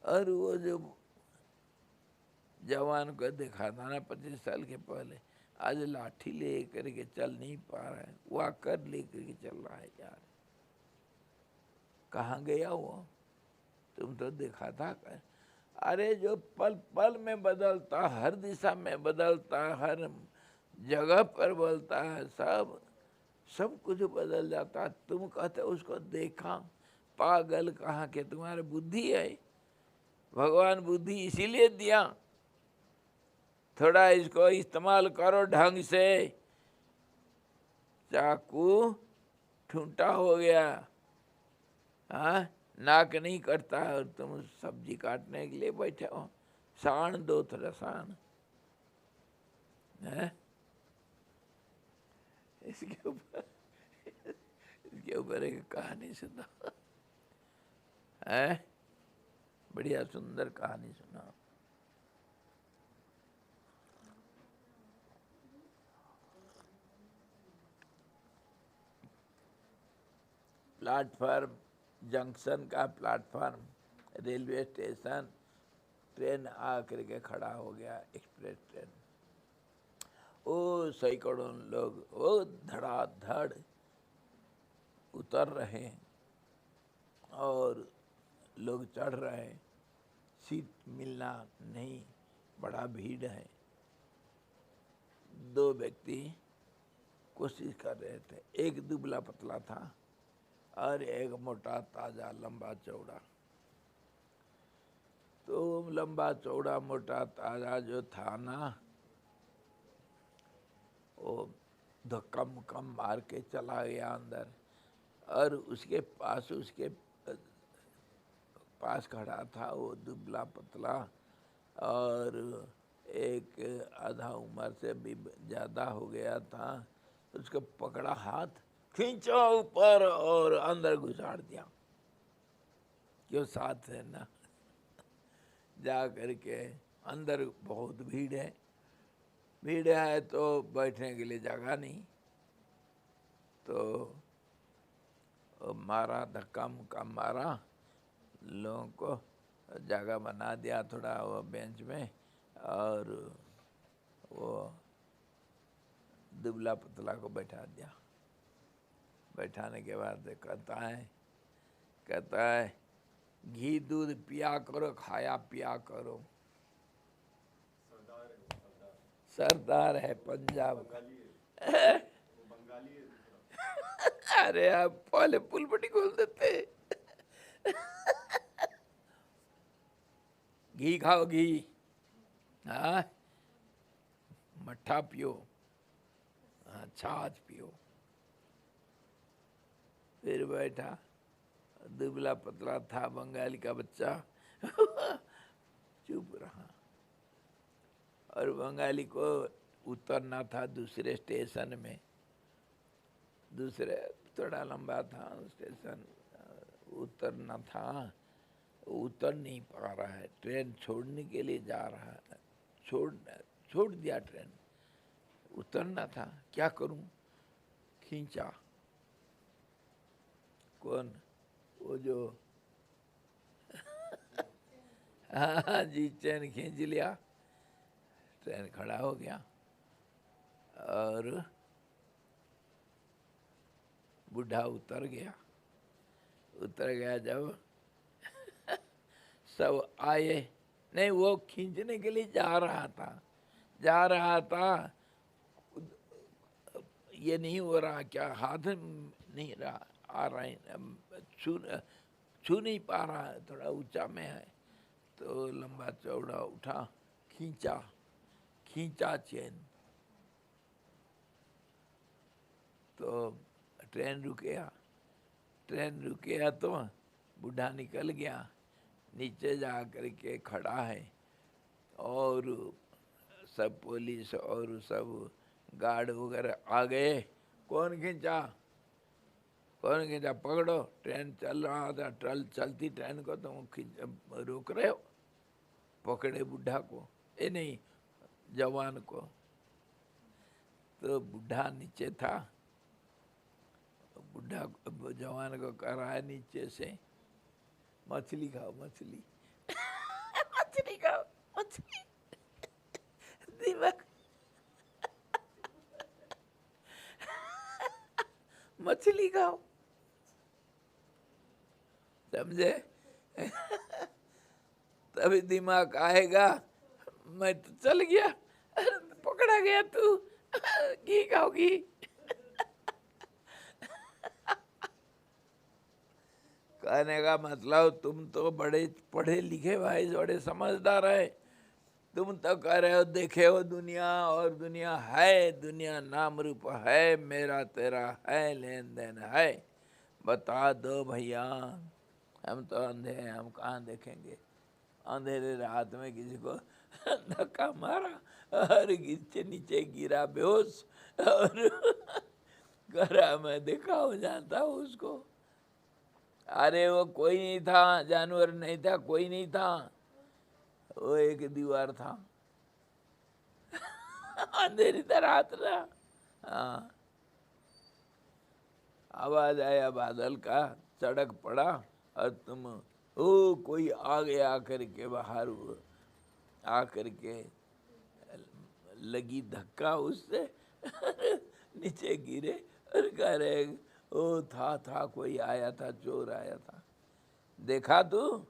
और वो जो जवान को देखा था ना 25 साल के पहले, आज लाठी ले करके चल नहीं पा रहा है, वाकर ले करके चल रहा है यार। कहाँ गया वो? तुम तो देखा था कर। अरे जो पल पल में बदलता, हर दिशा में बदलता, हर जगह पर बदलता है, सब कुछ बदल जाता। तुम कहते उसको देखा, पागल कहाँ के, तुम्हारे बुद्धि है। भगवान बुद्धि इसीलिए दिया, थोड़ा इसको इस्तेमाल करो ढंग से। चाकू ठूंठा हो गया, हाँ, नाक नहीं करता है, और तुम सब्जी काटने के लिए बैठे हो। साण दो थोड़ा साण है इसके ऊपर एक कहानी सुना है, बढ़िया सुंदर कहानी सुना। प्लेटफार्म, जंक्शन का प्लेटफार्म, रेलवे स्टेशन, ट्रेन आकर के खड़ा हो गया, एक्सप्रेस ट्रेन। ओ सैकड़ों लोग वो धड़ाधड़ उतर रहे हैं और लोग चढ़ रहे हैं, सीट मिलना नहीं, बड़ा भीड़ है। 2 व्यक्ति कोशिश कर रहे थे, एक दुबला पतला था और एक मोटा ताजा लंबा चौड़ा। तो लंबा चौड़ा मोटा ताजा जो था ना, वो धक्का मुक्का मार के चला गया अंदर, और उसके पास खड़ा था वो दुबला पतला, और एक आधा उम्र से भी ज़्यादा हो गया था। उसको पकड़ा, हाथ खींचा ऊपर और अंदर घुसाड़ दिया। क्यों? साथ है ना। जा करके अंदर बहुत भीड़ है, भीड़ है तो बैठने के लिए जगह नहीं, तो मारा, धक्का मुक्का मारा, लोगों को जगह बना दिया थोड़ा वो बेंच में, और वो दुबला पतला को बैठा दिया। बैठाने के बाद कहता है घी दूध पिया करो, खाया पिया करो। सरदार है पंजाब का। बंगाली है। अरे आप पहले पुलपटी खोल देते। घी खाओ, घी, हाँ, मट्ठा पियो, हाँ, छाछ पियो। फिर बैठा, दुबला पतला था, बंगाली का बच्चा। चुप रहा। और बंगाली को उतरना था दूसरे स्टेशन में, दूसरे थोड़ा लंबा था स्टेशन, उतरना था, उतर नहीं पा रहा है, ट्रेन छोड़ने के लिए जा रहा है, छोड़ दिया ट्रेन, उतरना था, क्या करूं, खींचा। कौन? वो जो हाँ जी, चैन खींच लिया, ट्रेन खड़ा हो गया और बूढ़ा उतर गया। उतर गया जब सब आए, नहीं वो खींचने के लिए जा रहा था, ये नहीं हो रहा, क्या हाथ नहीं रहा आ रहा है, छू नहीं पा रहा है, थोड़ा ऊंचा में है, तो लंबा चौड़ा उठा, खींचा चैन, तो ट्रेन रुक गया तो बूढ़ा निकल गया, नीचे जा करके खड़ा है और सब पुलिस और सब गार्ड वगैरह आ गए। कौन खींचा, पकड़ो, ट्रेन चल रहा था, चलती ट्रेन को तुम रोक रहे हो। पकड़े बूढ़ा को, नहीं जवान को, तो बूढ़ा नीचे था, जवान को कर रहा है नीचे से, मछली खाओ मछली मछली खाओ मछली, दिमाग मछली खाओ, समझे? तभी दिमाग आएगा, मैं तो चल गया, पकड़ा गया तू, घी खाओगी। कहने का मतलब तुम तो बड़े पढ़े लिखे भाई, बड़े समझदार है, तुम तो कह रहे हो देखे हो दुनिया, और दुनिया है, दुनिया नाम रूप है, मेरा तेरा है, लेन देन है, बता दो भैया, हम तो अंधे हैं, हम कहाँ देखेंगे। अंधेरे रात में किसी को धक्का मारा और नीचे गिरा बेहोश, और करा मैं देखा हो जाता उसको। अरे वो कोई नहीं था, जानवर नहीं था, कोई नहीं था, वो एक दीवार था। अंधेरी रात ना, हाँ, आवाज आया बादल का, सड़क पड़ा और तुम कोई आ गया, आकर के बाहर आकर के लगी धक्का उससे, नीचे गिरे और कह रहे था कोई आया था, चोर आया था। देखा तू,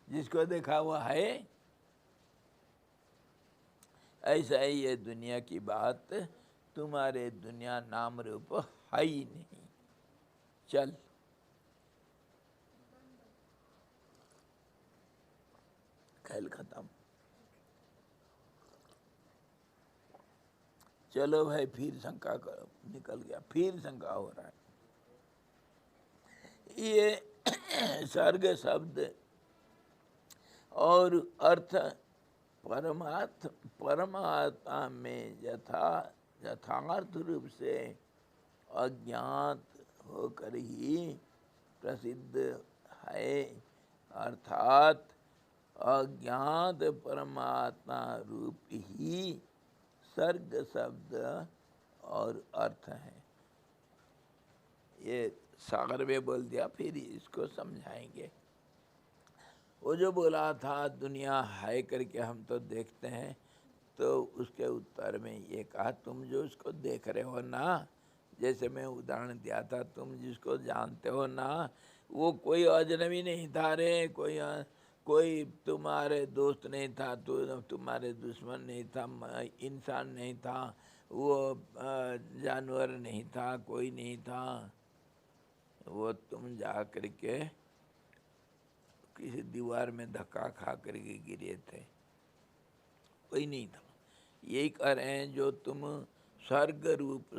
जिसको देखा वो है। ऐसा ही ये दुनिया की बात, तुम्हारे दुनिया नाम रूप है ही नहीं। चल खेल खत्म। चलो भाई, फिर शंका निकल गया, फिर शंका हो रहा है। ये सर्ग शब्द और अर्थ परमात्मा में यथार्थ रूप से अज्ञात होकर ही प्रसिद्ध है, अर्थात अज्ञात परमात्मा रूप ही सर्ग शब्द और अर्थ है। ये सागर में बोल दिया, फिर इसको समझाएंगे। वो जो बोला था दुनिया है करके हम तो देखते हैं, तो उसके उत्तर में ये कहा, तुम जो उसको देख रहे हो ना, जैसे मैं उदाहरण दिया था, तुम जिसको जानते हो ना, वो कोई अजनबी नहीं था रे, कोई तुम्हारे दोस्त नहीं था, तुम्हारे दुश्मन नहीं था, इंसान नहीं था, वो जानवर नहीं था, कोई नहीं था। वो तुम जा करके किसी दीवार में धक्का खा करके गिरे थे, कोई नहीं था। यही कह रहे हैं, जो तुम स्वर्ग रूप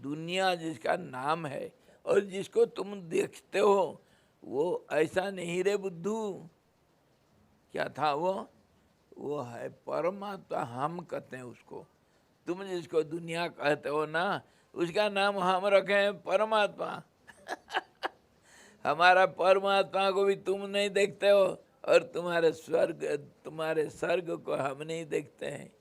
दुनिया जिसका नाम है और जिसको तुम देखते हो, वो ऐसा नहीं रे बुद्धू। क्या था वो है परमात्मा, हम कहते हैं उसको। तुम जिसको दुनिया कहते हो ना, उसका नाम हम रखे हैं परमात्मा। हमारा परमात्मा को भी तुम नहीं देखते हो, और तुम्हारे स्वर्ग को हम नहीं देखते हैं?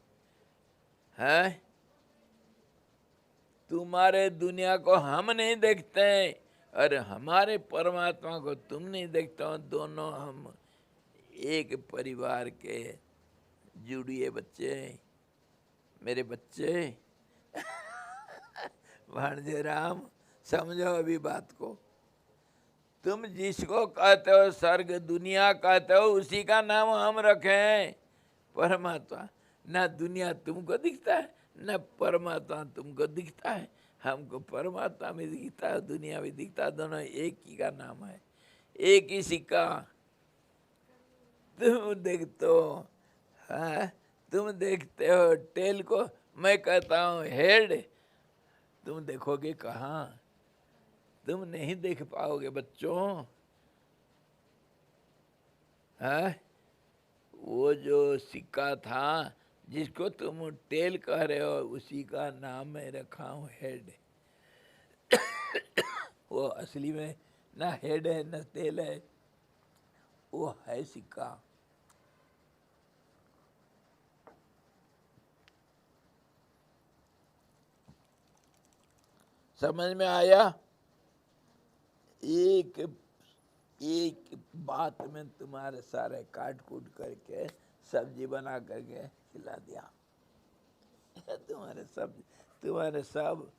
तुम्हारे दुनिया को हम नहीं देखते हैं और हमारे परमात्मा को तुम नहीं देखते हो। दोनों हम एक परिवार के जुड़िए बच्चे हैं, मेरे बच्चे। भाणजे राम, समझो अभी बात को। तुम जिसको कहते हो स्वर्ग दुनिया कहते हो, उसी का नाम हम रखे हैं परमात्मा। ना दुनिया तुमको दिखता है, न परमात्मा तुमको दिखता है। हमको परमात्मा में दिखता है, दुनिया में दिखता है, दोनों एक ही का नाम है, एक ही सिक्का। तुम देखते हो, हाँ, तुम देखते हो टेल को, मैं कहता हूँ हेड। तुम देखोगे कहाँ? तुम नहीं देख पाओगे बच्चों। है वो जो सिक्का था जिसको तुम टेल कह रहे हो, उसी का नाम मैं रखा हूँ हेड। वो असली में ना हेड है ना टेल है, वो है सिक्का। समझ में आया? एक बात में तुम्हारे सारे काट कूट करके सब्जी बना करके खिला दिया। तुम्हारे सब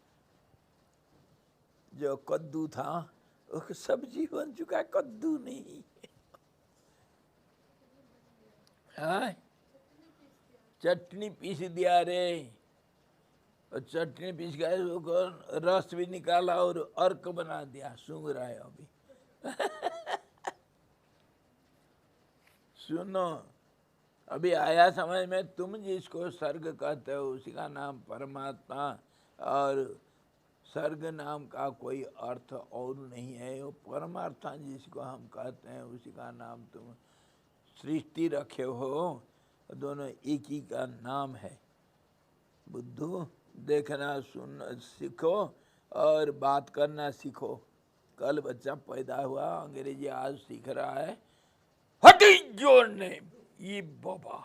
जो कद्दू था वो सब्जी बन चुका है, कद्दू नहीं। हाँ, चटनी पीस दिया रे, और चटनी पीस के रस भी निकाला और अर्क बना दिया, सूंघ रहा है अभी। सुनो, अभी आया समझ में? तुम जिसको स्वर्ग कहते हो उसी का नाम परमात्मा, और स्वर्ग नाम का कोई अर्थ और नहीं है। वो परमात्मा जिसको हम कहते हैं उसी का नाम तुम सृष्टि रखे हो, दोनों एक ही का नाम है। बुद्धू, देखना सुनना सीखो और बात करना सीखो। कल बच्चा पैदा हुआ, अंग्रेजी आज सीख रहा है। What is your name? ये बाबा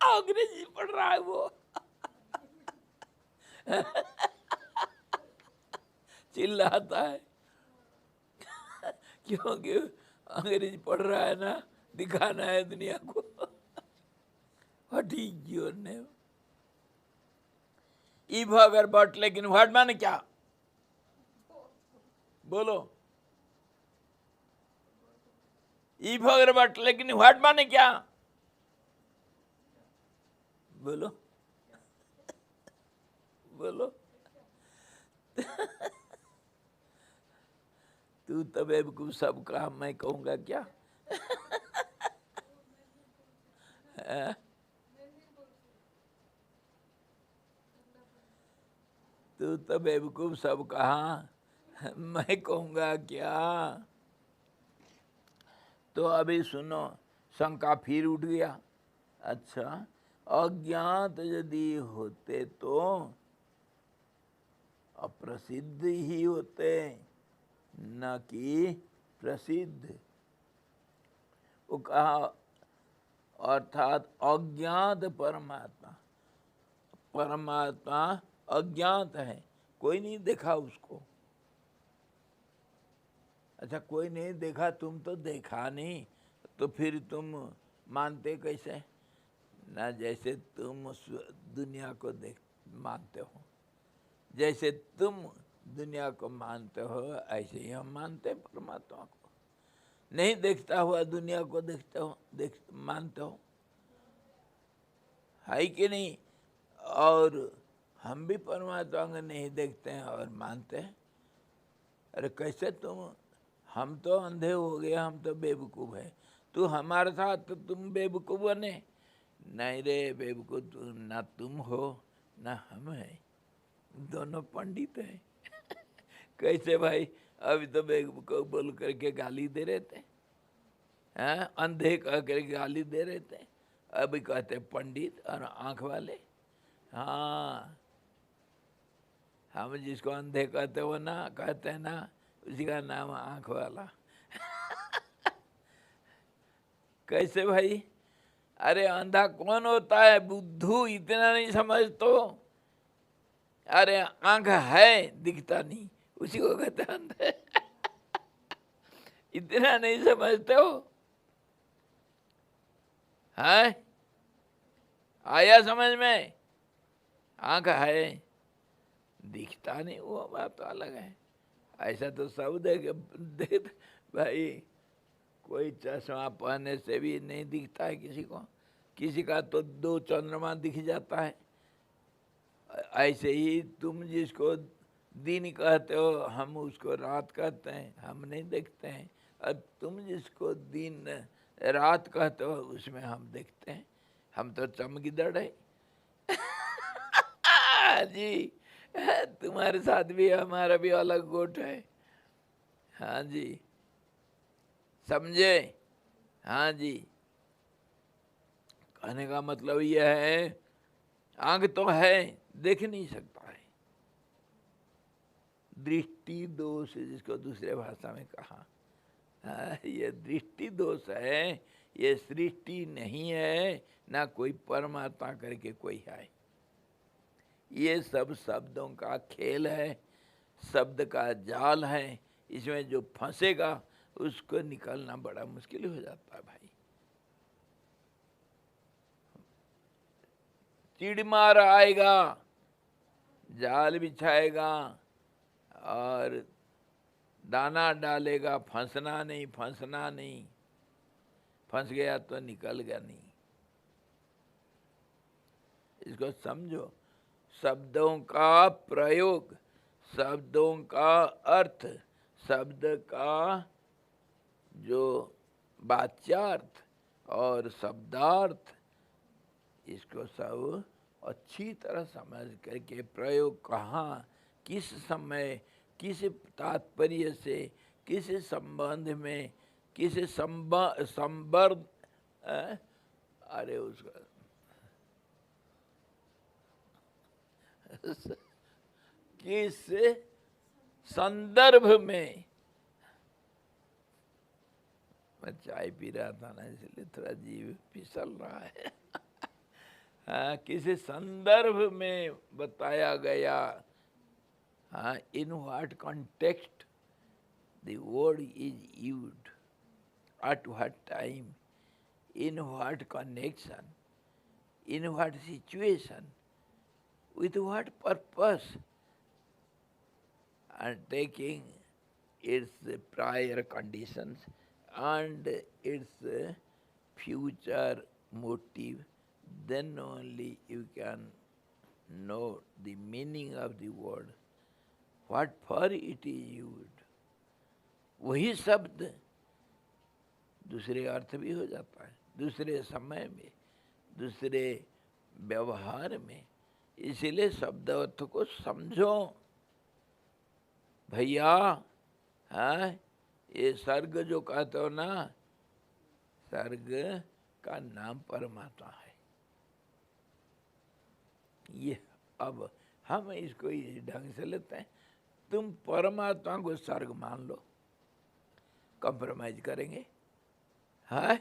अंग्रेजी पढ़ रहा है वो। चिल्लाता है क्योंकि अंग्रेजी पढ़ रहा है ना, दिखाना है दुनिया को। What is your name? If अगर बट, लेकिन व्हाट माने क्या? बोलो। इफ अगर बट लेकिन व्हाट माने क्या? बोलो बोलो। तू तो बेवकूफ सब काम मैं कहूँगा क्या? तू तो बेवकूफ सब कहा, मैं कहूँगा क्या? तो अभी सुनो, शंका फिर उठ गया। अच्छा, अज्ञात यदि होते तो अप्रसिद्ध ही होते, न कि प्रसिद्ध। वो कहा अर्थात अज्ञात परमात्मा, परमात्मा अज्ञात है, कोई नहीं देखा उसको। अच्छा, कोई नहीं देखा, तुम तो देखा नहीं, तो फिर तुम मानते कैसे? ना जैसे तुम दुनिया को देख मानते हो, जैसे तुम दुनिया को मानते हो ऐसे ही हम मानते हैं परमात्मा को। नहीं देखता हुआ दुनिया को देखते हो, मानते हो, है कि नहीं? और हम भी परमात्मा को नहीं देखते हैं और मानते हैं। अरे कैसे तुम? हम तो अंधे हो गए, हम तो बेवकूफ़ है। तू हमारे साथ तो तुम बेवकूफ़ बने। नहीं रे बेवकूफ़, ना तुम हो ना हम हैं, दोनों पंडित हैं। कैसे भाई? अभी तो बेवकूफ़ बोल करके गाली दे रहे थे, हाँ, अंधे कह करके गाली दे रहे थे, अभी कहते पंडित और आँख वाले। हाँ, हम जिसको अंधे कहते हो ना, कहते हैं ना, उसी का नाम आँख वाला। कैसे भाई? अरे अंधा कौन होता है? बुद्धू, इतना नहीं समझ तो। अरे आंख है, दिखता नहीं, उसी को कहते हैं अंधे। इतना नहीं समझते हो? है? आया समझ में? आंख है, दिखता नहीं, वो बात तो अलग है। ऐसा तो सब देख भाई, कोई चश्मा पहनने से भी नहीं दिखता है किसी को। किसी का तो 2 चंद्रमा दिख जाता है। ऐसे ही तुम जिसको दिन कहते हो, हम उसको रात कहते हैं, हम नहीं देखते हैं। और तुम जिसको दिन रात कहते हो, उसमें हम देखते हैं। हम तो चमगीदड़ है। जी, तुम्हारे साथ भी हमारा भी अलग गोट है। हाँ जी, समझे? हाँ जी, कहने का मतलब यह है, आंख तो है, देख नहीं सकता है। दृष्टि दोष, जिसको दूसरे भाषा में कहा, ये दृष्टि दोष है। ये सृष्टि नहीं है, ना कोई परमात्मा करके कोई है। ये सब शब्दों का खेल है, शब्द का जाल है। इसमें जो फंसेगा उसको निकलना बड़ा मुश्किल हो जाता है भाई। चिड़मार आएगा, जाल बिछाएगा और दाना डालेगा, फंसना नहीं, फंसना नहीं। फंस गया तो निकल गया नहीं। इसको समझो। शब्दों का प्रयोग, शब्दों का अर्थ, शब्द का जो वाच्यार्थ और शब्दार्थ, इसको सब अच्छी तरह समझ करके प्रयोग कहाँ, किस समय, किस तात्पर्य से, किस संबंध में, किस संबर्ध, अरे उसका किस संदर्भ में। मैं चाय पी रहा था ना, इसलिए थोड़ा जीव फिसल रहा है। हाँ, किसी संदर्भ में बताया गया। हाँ, in what context the word is used, at what time, in what connection, in what situation, with what purpose, and taking its prior conditions and its future motive, then only you can know the meaning of the word, what for it is used. वही शब्द दूसरे अर्थ भी हो जाता है, दूसरे समय में, दूसरे व्यवहार में। इसीलिए शब्द अर्थ को समझो भैया। हाँ, ये सर्ग जो कहते हो ना, सर्ग का नाम परमात्मा है। ये अब हम इसको इस ढंग से लेते हैं, तुम परमात्मा को सर्ग मान लो, कॉम्प्रोमाइज करेंगे? हाँ,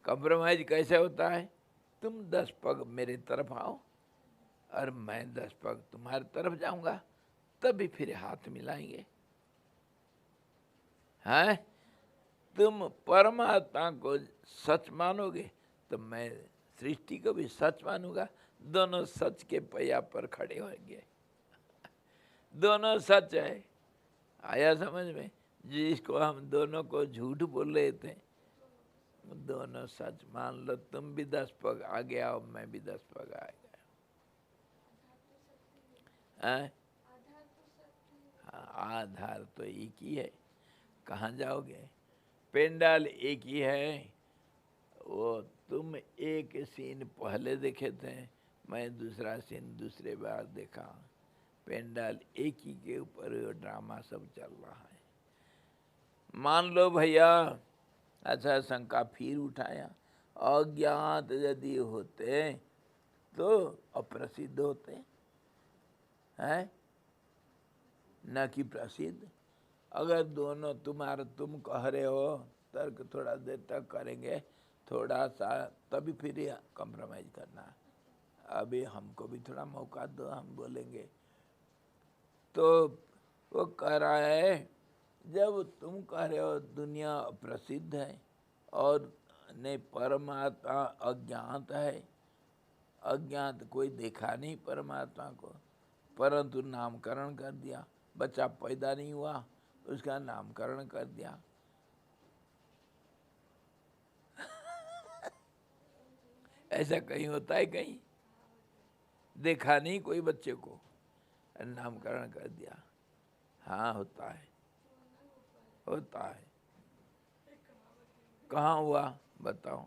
कॉम्प्रोमाइज कैसे होता है? तुम 10 पग मेरे तरफ आओ और मैं 10 पग तुम्हारी तरफ जाऊंगा, तभी फिर हाथ मिलाएंगे। हैं? तुम परमात्मा को सच मानोगे तो मैं सृष्टि को भी सच मानूंगा। दोनों सच के पहिया पर खड़े होंगे। दोनों सच है। आया समझ में? जिसको हम दोनों को झूठ बोल रहे थे, दोनों सच मान लो। तुम भी 10 पग आगे आओ, मैं भी 10 पग आ गया। आधार तो एक ही है, कहाँ जाओगे? पेंडाल एक ही है। वो तुम एक सीन पहले देखे थे, मैं दूसरा सीन दूसरे बार देखा। पेंडाल एक ही के ऊपर ड्रामा सब चल रहा है। मान लो भैया, अच्छा शंका फिर उठाया, अज्ञात यदि होते तो अप्रसिद्ध होते हैं, न कि प्रसिद्ध। अगर दोनों तुम कह रहे हो तर्क थोड़ा देर तक करेंगे, थोड़ा सा, तभी फिर कॉम्प्रोमाइज करना। अभी हमको भी थोड़ा मौका दो, हम बोलेंगे। तो वो कह रहा है, जब तुम कह रहे हो दुनिया प्रसिद्ध है और नहीं परमात्मा अज्ञात है, अज्ञात कोई देखा नहीं परमात्मा को, परंतु नामकरण कर दिया। बच्चा पैदा नहीं हुआ, उसका नामकरण कर दिया। ऐसा कहीं होता है? कहीं देखा नहीं कोई बच्चे को, नामकरण कर दिया। हाँ होता है, होता है। कहाँ हुआ बताओ?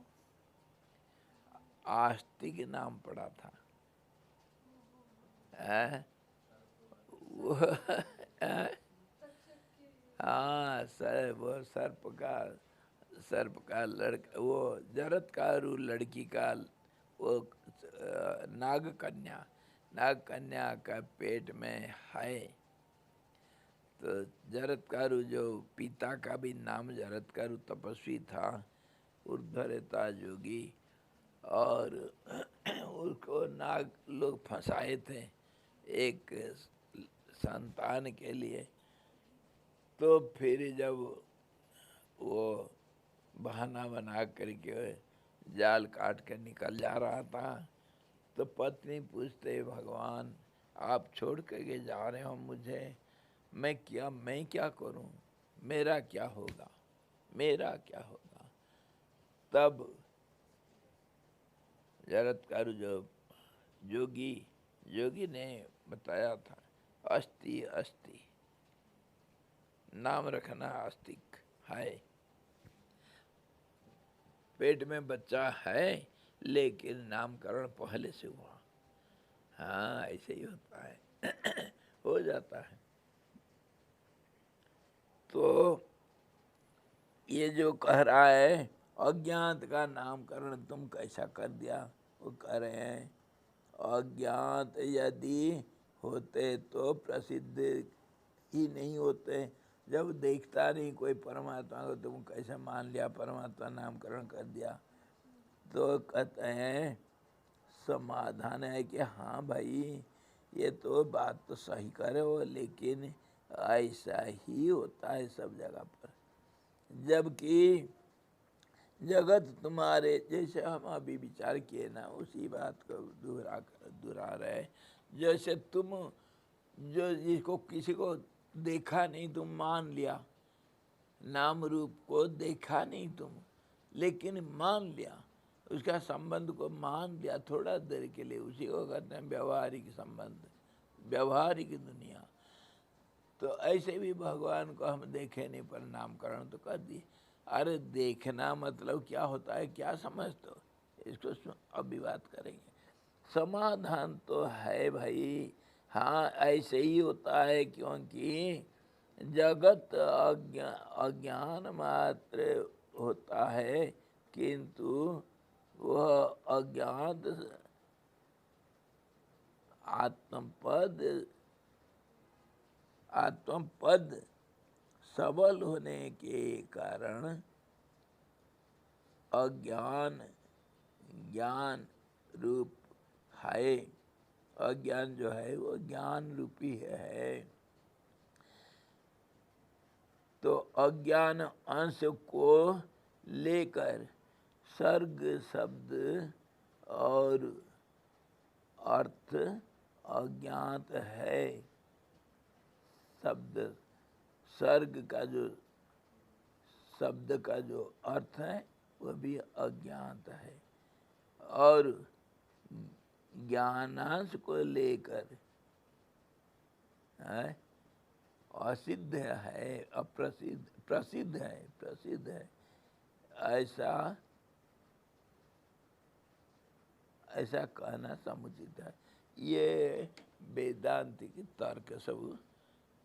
आस्तिक नाम पड़ा था। हाँ सर, वो सर्प का लड़का, वो जरत्कारु लड़की का, वो नाग कन्या का पेट में है। तो जरत्कारु जो पिता का भी नाम जरत्कारु तपस्वी था, ऊर्ध्वरेता योगी, और उसको नाग लोग फंसाए थे एक संतान के लिए। तो फिर जब वो बहाना बना करके जाल काट कर निकल जा रहा था, तो पत्नी पूछते, भगवान आप छोड़ करके जा रहे हो मुझे, मैं क्या करूं, मेरा क्या होगा, मेरा क्या होगा? तब जरत्कारु जो योगी ने बताया था, अस्ति अस्ति, नाम रखना आस्तिक है। पेट में बच्चा है लेकिन नामकरण पहले से हुआ। हाँ ऐसे ही होता है। हो जाता है। तो ये जो कह रहा है अज्ञात का नामकरण तुम कैसा कर दिया, वो कह रहे हैं अज्ञात यदि होते तो प्रसिद्ध ही नहीं होते। जब देखता नहीं कोई परमात्मा को, तुम कैसे मान लिया, परमात्मा नामकरण कर दिया। तो कहते हैं समाधान है कि हाँ भाई ये तो बात तो सही करे हो, लेकिन ऐसा ही होता है सब जगह पर। जबकि जगत तुम्हारे, जैसे हम अभी विचार किए ना, उसी बात को दोहरा रहे। जैसे तुम जो जिसको किसी को देखा नहीं तुम मान लिया, नाम रूप को देखा नहीं तुम, लेकिन मान लिया, उसका संबंध को मान लिया थोड़ा देर के लिए, उसी को कहते हैं व्यवहारिक संबंध, व्यवहारिक दुनिया। तो ऐसे भी भगवान को हम देखे नहीं पर नामकरण तो कर दिए। अरे देखना मतलब क्या होता है, क्या समझते हो इसको? अभी बात करेंगे। समाधान तो है भाई, हाँ ऐसे ही होता है, क्योंकि जगत अज्ञान मात्र होता है, किंतु वह अज्ञात आत्मपद सबल होने के कारण अज्ञान ज्ञान रूप है। अज्ञान जो है वो ज्ञान रूपी है। तो अज्ञान अंश को लेकर सर्ग शब्द और अर्थ अज्ञात है। शब्द सर्ग का जो शब्द का जो अर्थ है वह भी अज्ञात है, और ज्ञानांश को लेकर है असिद्ध है, अप्रसिद्ध, प्रसिद्ध है। ऐसा कहना समुचित है। ये वेदांतिक तर्क, सब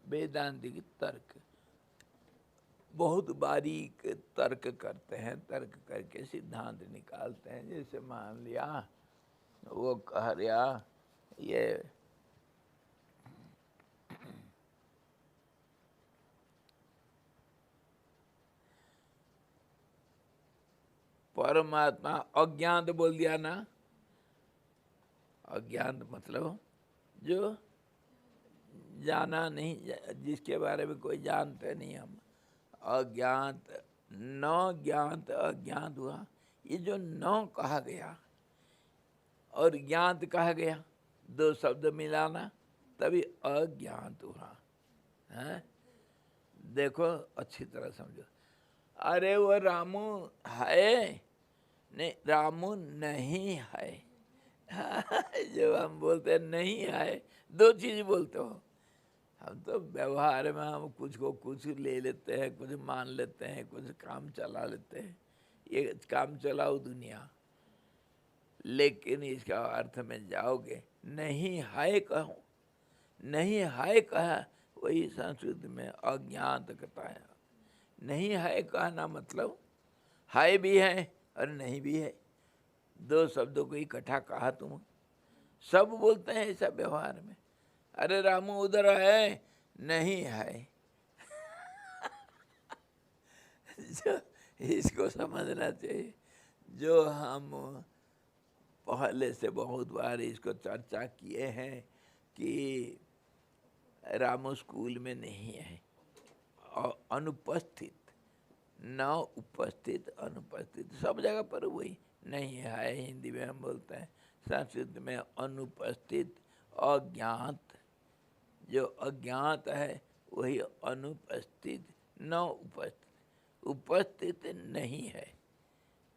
वेदांतिक तर्क बहुत बारीक तर्क करते हैं, तर्क करके सिद्धांत निकालते हैं। जैसे मान लिया वो कह रहा परमात्मा अज्ञात बोल दिया ना, अज्ञात मतलब जो जाना नहीं, जिसके बारे में कोई जानते नहीं हम, अज्ञात। न ज्ञात अज्ञात हुआ, ये जो न कहा गया और ज्ञात कहा गया, दो शब्द मिलाना तभी अज्ञात हुआ है। देखो अच्छी तरह समझो। अरे वो रामू है नहीं, रामू नहीं है। जब हम बोलते हैं नहीं है, दो चीज बोलते हो। हम तो व्यवहार में हम कुछ को कुछ ले लेते हैं, कुछ मान लेते हैं, कुछ काम चला लेते हैं, ये काम चलाओ दुनिया। लेकिन इसका अर्थ में जाओगे, नहीं है कहो, नहीं है कहा, वही संस्कृत में अज्ञात कहता है। नहीं है कहना मतलब है भी है और नहीं भी है, दो शब्दों को इकट्ठा कहा तुम। सब बोलते हैं ऐसा व्यवहार में, अरे रामू उधर है, नहीं है। जो इसको समझना चाहिए। जो हम पहले से बहुत बार इसको चर्चा किए हैं कि रामू स्कूल में नहीं है, और अनुपस्थित, न उपस्थित, अनुपस्थित, सब जगह पर वही नहीं है। हिंदी में हम बोलते हैं, संस्कृत में अनुपस्थित, अज्ञात। जो अज्ञात है वही अनुपस्थित, न उपस्थित, उपस्थित नहीं है।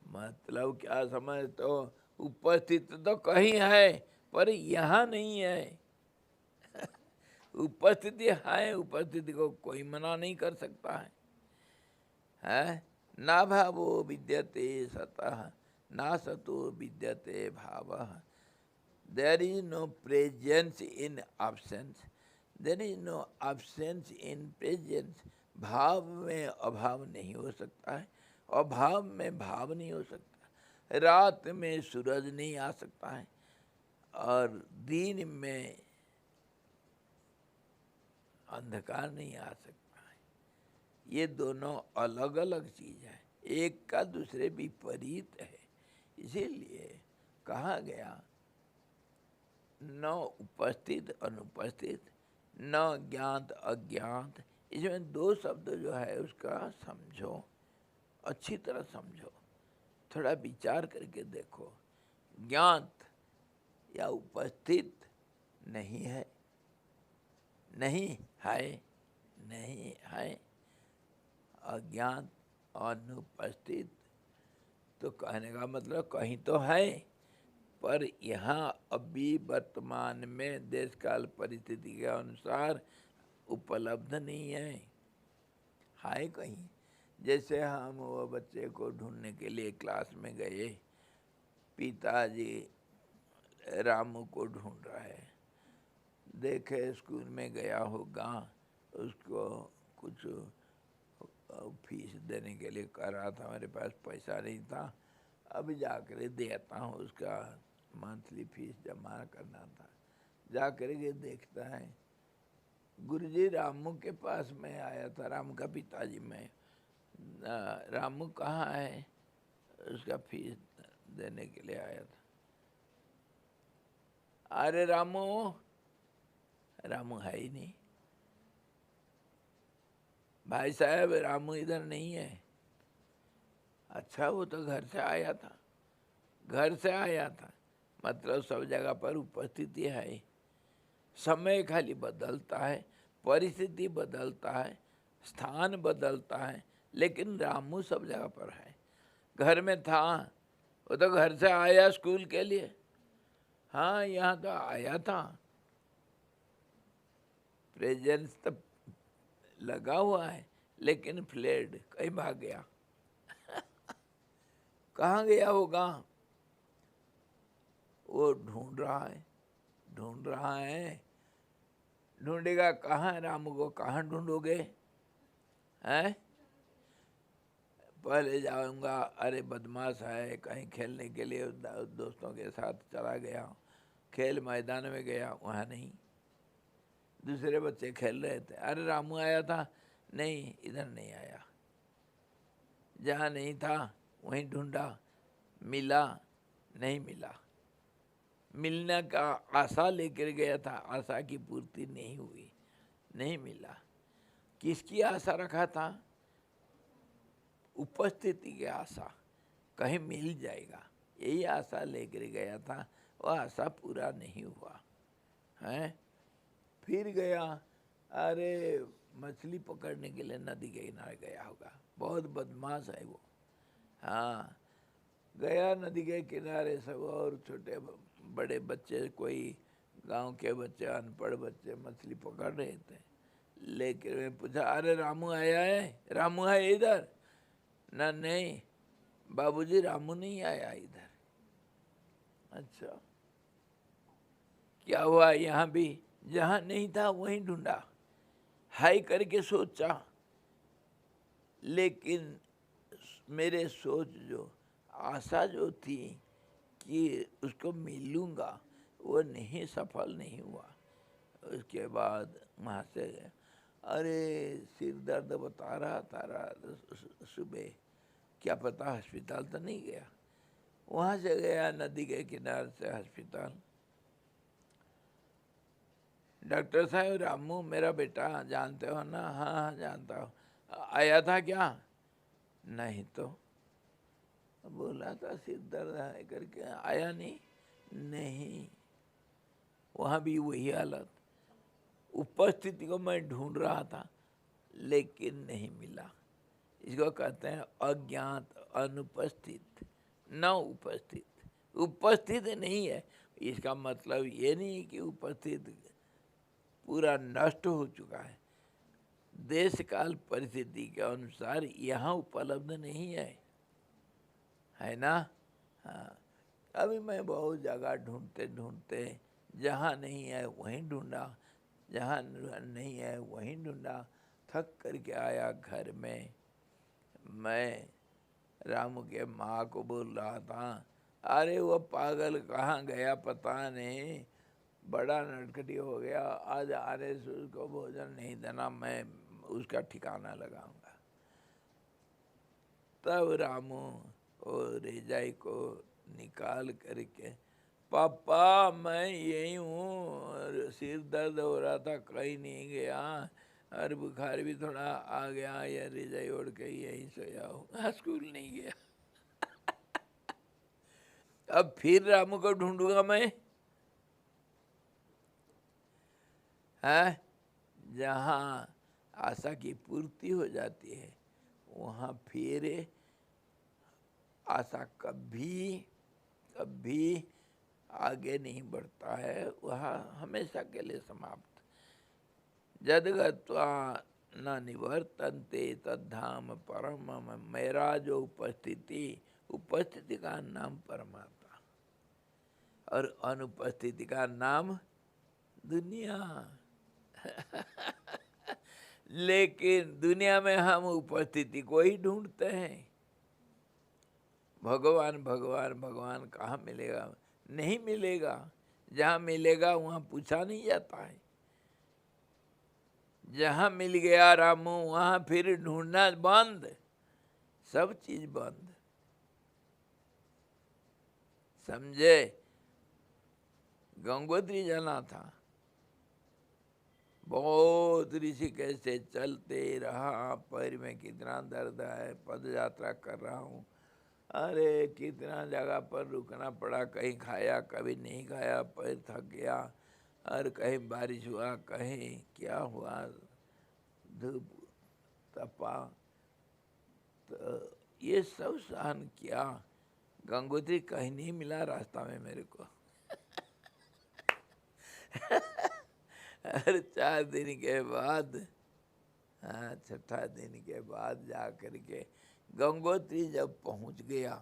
मतलब क्या समझ, तो उपस्थित तो कहीं है पर यहाँ नहीं है। उपस्थिति है, उपस्थिति को कोई मना नहीं कर सकता है? ना भावो विद्यते सतः, ना सतो विद्यते भावः। There is no presence in absence, there is no absence in presence. भाव में अभाव नहीं हो सकता है, अभाव में भाव नहीं हो सकता। रात में सूरज नहीं आ सकता है और दिन में अंधकार नहीं आ सकता है। ये दोनों अलग अलग चीज है, एक का दूसरे विपरीत है। इसीलिए कहा गया न उपस्थित अनुपस्थित, न ज्ञात अज्ञात। इसमें दो शब्द जो है उसका समझो, अच्छी तरह समझो, थोड़ा विचार करके देखो। ज्ञात या उपस्थित नहीं है, नहीं है, नहीं है। अज्ञात अनुपस्थित, तो कहने का मतलब कहीं तो है, पर यहाँ अभी वर्तमान में देश काल परिस्थिति के अनुसार उपलब्ध नहीं है कहीं। जैसे हम वो बच्चे को ढूंढने के लिए क्लास में गए, पिताजी रामू को ढूंढ रहा है, देखे स्कूल में गया होगा, उसको कुछ फीस देने के लिए कर रहा था, मेरे पास पैसा नहीं था, अभी जाकर देता हूँ, उसका मंथली फीस जमा करना था। जाकर के देखता है, गुरुजी रामू के पास मैं आया था, रामू का पिताजी मैं, रामू कहाँ है, उसका फीस देने के लिए आया था। अरे रामू, रामू है ही नहीं। भाई साहब रामू इधर नहीं है। अच्छा, वो तो घर से आया था, घर से आया था, मतलब सब जगह पर उपस्थिति है। समय खाली बदलता है, परिस्थिति बदलता है, स्थान बदलता है, लेकिन रामू सब जगह पर है। घर में था, वो तो घर से आया स्कूल के लिए, हाँ यहाँ तो आया था, प्रेजेंस तो लगा हुआ है, लेकिन फ्लेड कहीं भाग गया। कहाँ गया होगा, वो ढूंढ रहा है, ढूंढ रहा है। ढूंढेगा कहाँ रामू को, कहाँ ढूंढोगे हैं? पहले जाऊंगा, अरे बदमाश है, कहीं खेलने के लिए दोस्तों के साथ चला गया, खेल मैदान में गया, वहाँ नहीं। दूसरे बच्चे खेल रहे थे, अरे रामू आया था, नहीं इधर नहीं आया। जहाँ नहीं था वहीं ढूंढा, मिला नहीं मिला। मिलने का आशा लेकर गया था, आशा की पूर्ति नहीं हुई, नहीं मिला। किसकी आशा रखा था? उपस्थिति की आशा, कहीं मिल जाएगा, यही आशा लेकर गया था। वह आशा पूरा नहीं हुआ है। फिर गया, अरे मछली पकड़ने के लिए नदी के किनारे गया होगा, बहुत बदमाश है वो। हाँ, गया नदी के किनारे, सब और छोटे बड़े बच्चे, कोई गांव के बच्चे, अनपढ़ बच्चे मछली पकड़ रहे थे। लेकिन मैं पूछा, अरे रामू आया है? रामू है इधर? ना, नहीं बाबूजी, रामू नहीं आया इधर। अच्छा, क्या हुआ? यहाँ भी जहाँ नहीं था वहीं ढूंढा, हाय करके सोचा, लेकिन मेरे सोच जो आशा जो थी कि उसको मिलूँगा, वो नहीं, सफल नहीं हुआ। उसके बाद वहाँ से गए, अरे सिर दर्द बता रहा था सुबह, क्या पता अस्पताल तो नहीं गया। वहाँ से गया नदी के किनारे से अस्पताल। डॉक्टर साहब, रामू मेरा बेटा, जानते हो ना? हाँ हाँ जानता हूँ। आया था क्या? नहीं तो। बोला था सिर दर्द है करके, आया नहीं? नहीं। वहाँ भी वही हालत, उपस्थिति को मैं ढूंढ रहा था लेकिन नहीं मिला। इसको कहते हैं अज्ञात, अनुपस्थित, न उपस्थित। उपस्थित नहीं है, इसका मतलब ये नहीं कि उपस्थित पूरा नष्ट हो चुका है। देश काल परिस्थिति के अनुसार यहाँ उपलब्ध नहीं है ना? हाँ, अभी मैं बहुत जगह ढूंढते ढूंढते, जहाँ नहीं है वहीं ढूंढा, जहाँ नहीं है वहीं ढूंढा, थक करके आया घर में। मैं रामू के माँ को बोल रहा था, अरे वो पागल कहाँ गया पता नहीं, बड़ा नटखटी हो गया, आज आने से उसको भोजन नहीं देना, मैं उसका ठिकाना लगाऊंगा। तब रामू और रेजाई को निकाल करके, पापा मैं यही हूँ, सिर दर्द हो रहा था, कहीं नहीं गया, और बुखार भी थोड़ा आ गया, या रेजाई ओढ़ के यहीं सोया हूँ, स्कूल नहीं गया। अब फिर रामू को ढूंढूंगा मैं, है? जहाँ आशा की पूर्ति हो जाती है वहाँ फिर आशा कभी कभी आगे नहीं बढ़ता है, वह हमेशा के लिए समाप्त। जद गत्वा न निवर्तन्ते तद्धाम परम, मेरा जो उपस्थिति, उपस्थिति का नाम परमात्मा और अनुपस्थिति का नाम दुनिया। लेकिन दुनिया में हम उपस्थिति को ही ढूंढते हैं। भगवान भगवान भगवान कहाँ मिलेगा? नहीं मिलेगा। जहाँ मिलेगा वहाँ पूछा नहीं जाता है। जहाँ मिल गया रामू, वहाँ फिर ढूंढना बंद, सब चीज बंद। समझे? गंगोत्री जाना था, बहुत ऋषिकेश से चलते रहा, पैर में कितना दर्द है, पद यात्रा कर रहा हूँ, अरे कितना जगह पर रुकना पड़ा, कहीं खाया कभी नहीं खाया, पैर थक गया, और कहीं बारिश हुआ, कहीं क्या हुआ, धूप तपा, तो ये सब सहन किया। गंगोत्री कहीं नहीं मिला रास्ता में मेरे को। और 4 दिन के बाद, हाँ, छठा दिन के बाद जा कर के गंगोत्री जब पहुंच गया,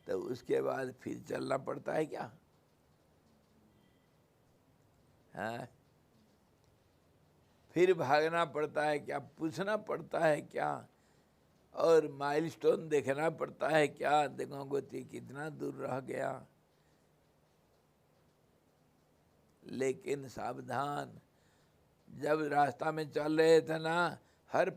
तो उसके बाद फिर चलना पड़ता है क्या? हाँ, फिर भागना पड़ता है क्या? पूछना पड़ता है क्या? और माइलस्टोन देखना पड़ता है क्या? गंगोत्री कितना दूर रह गया। लेकिन सावधान, जब रास्ता में चल रहे थे ना, हर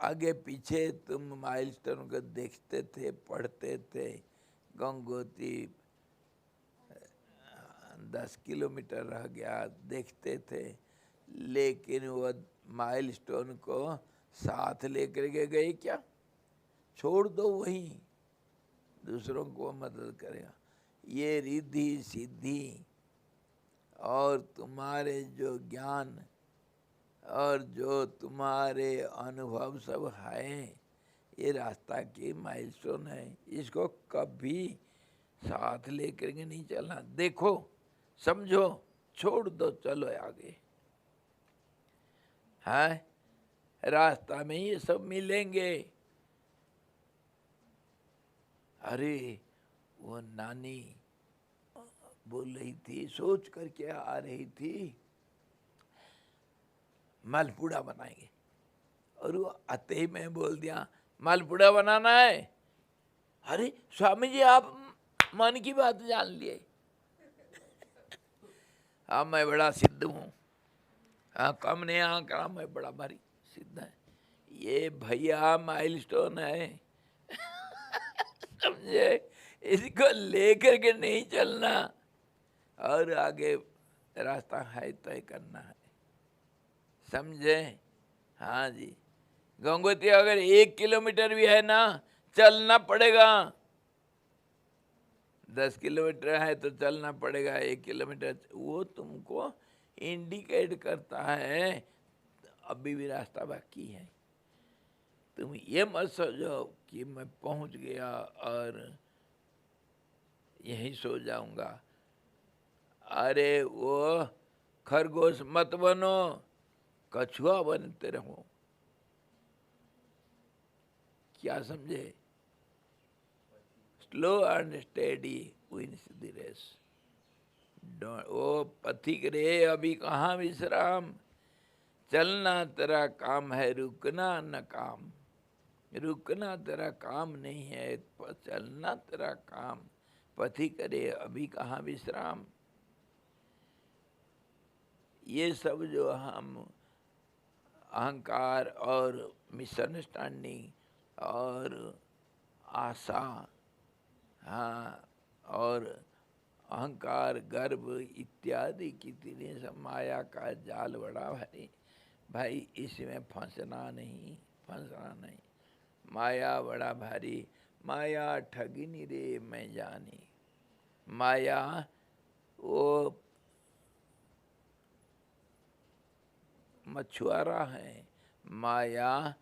आगे पीछे तुम माइलस्टोन को देखते थे, पढ़ते थे। गंगोत्री 10 किलोमीटर रह गया, देखते थे, लेकिन वो माइलस्टोन को साथ लेकर के गए क्या? छोड़ दो, वहीं दूसरों को मदद करेगा। ये रिद्धि सिद्धि और तुम्हारे जो ज्ञान और जो तुम्हारे अनुभव सब है, ये रास्ता की माइलस्टोन है। इसको कभी साथ लेकर के नहीं चलना। देखो, समझो, छोड़ दो, चलो आगे। है रास्ता में ये सब मिलेंगे। अरे वो नानी बोल रही थी, सोच करके आ रही थी, मालपुड़ा बनाएंगे। और वो आते ही मैं बोल दिया, मालपुड़ा बनाना है? अरे स्वामी जी, आप मन की बात जान लिए। हाँ, मैं बड़ा सिद्ध हूँ। हाँ, कम ने यहाँ करा, मैं बड़ा भारी सिद्ध है। ये भैया माइलस्टोन है। समझे? इसको लेकर के नहीं चलना और आगे रास्ता है तय करना है। समझे? हाँ जी। गंगोत्री अगर 1 किलोमीटर भी है ना, चलना पड़ेगा। 10 किलोमीटर है तो चलना पड़ेगा। 1 किलोमीटर वो तुमको इंडिकेट करता है अभी भी रास्ता बाकी है। तुम ये मत सोचो कि मैं पहुंच गया और यहीं सो जाऊंगा। अरे वो खरगोश मत बनो, कछुआ बनते रहो। क्या समझे? Slow and steady wins the race. ओ पथिक रे, अभी कहाँ विश्राम? चलना तेरा काम है, रुकना न काम। रुकना तेरा काम नहीं है, चलना तेरा काम। पथिक रे, अभी कहाँ विश्राम। ये सब जो हम अहंकार और मिसअंडरस्टैंडिंग और आशा, हाँ, और अहंकार, गर्व इत्यादि कितने सब माया का जाल बड़ा भारी। भाई इसमें फंसना नहीं, फंसना नहीं। माया बड़ा भारी। माया ठगिनी रे मैं जानी। माया वो मछुआरा है, माया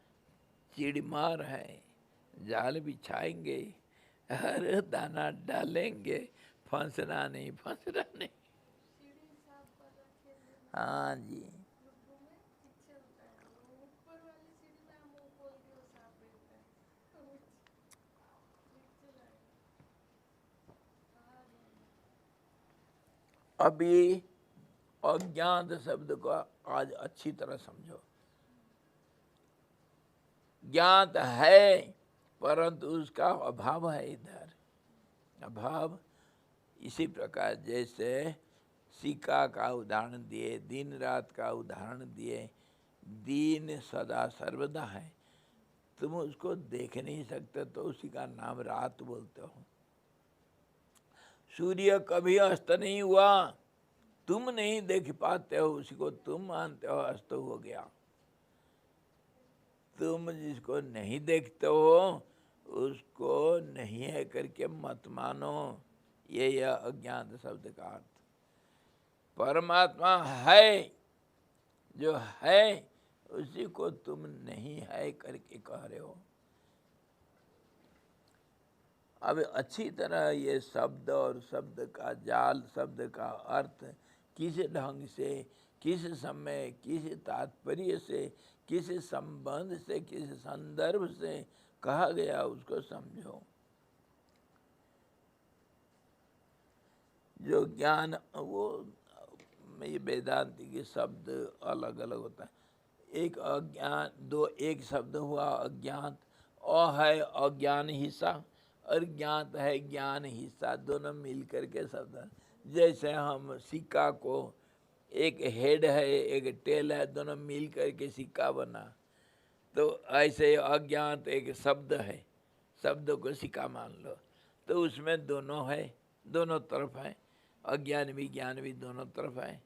चिड़मार है। जाल बिछाएंगे और दाना डालेंगे, फंसना नहीं, फंसना नहीं। हाँ जी। अभी अज्ञात शब्द को आज अच्छी तरह समझो। ज्ञात है परंतु उसका अभाव है। इधर अभाव इसी प्रकार जैसे सिक्का का उदाहरण दिए, दिन रात का उदाहरण दिए। दिन सदा सर्वदा है, तुम उसको देख नहीं सकते तो उसी का नाम रात बोलते हो। सूर्य कभी अस्त नहीं हुआ, तुम नहीं देख पाते हो उसी को, तुम मानते हो अस्त हो गया। तुम जिसको नहीं देखते हो उसको नहीं है करके मत मानो। ये अज्ञात शब्द का अर्थ। परमात्मा है, जो है उसी को तुम नहीं है करके कह रहे हो। अब अच्छी तरह ये शब्द और शब्द का जाल, शब्द का अर्थ किस ढंग से, किस समय, किस तात्पर्य से, किस संबंध से, किस संदर्भ से कहा गया उसको समझो। जो ज्ञान, वो ये वेदांति के शब्द अलग अलग होता है। एक अज्ञान, दो एक शब्द हुआ अज्ञात। अ है अज्ञान हिस्सा और ज्ञात है ज्ञान हिस्सा, दोनों मिल करके शब्द। जैसे हम सिक्का को, एक हेड है एक टेल है, दोनों मिल करके सिक्का बना। तो ऐसे अज्ञात एक शब्द है, शब्द को सिक्का मान लो, तो उसमें दोनों है, दोनों तरफ है, अज्ञान भी ज्ञान भी दोनों तरफ है।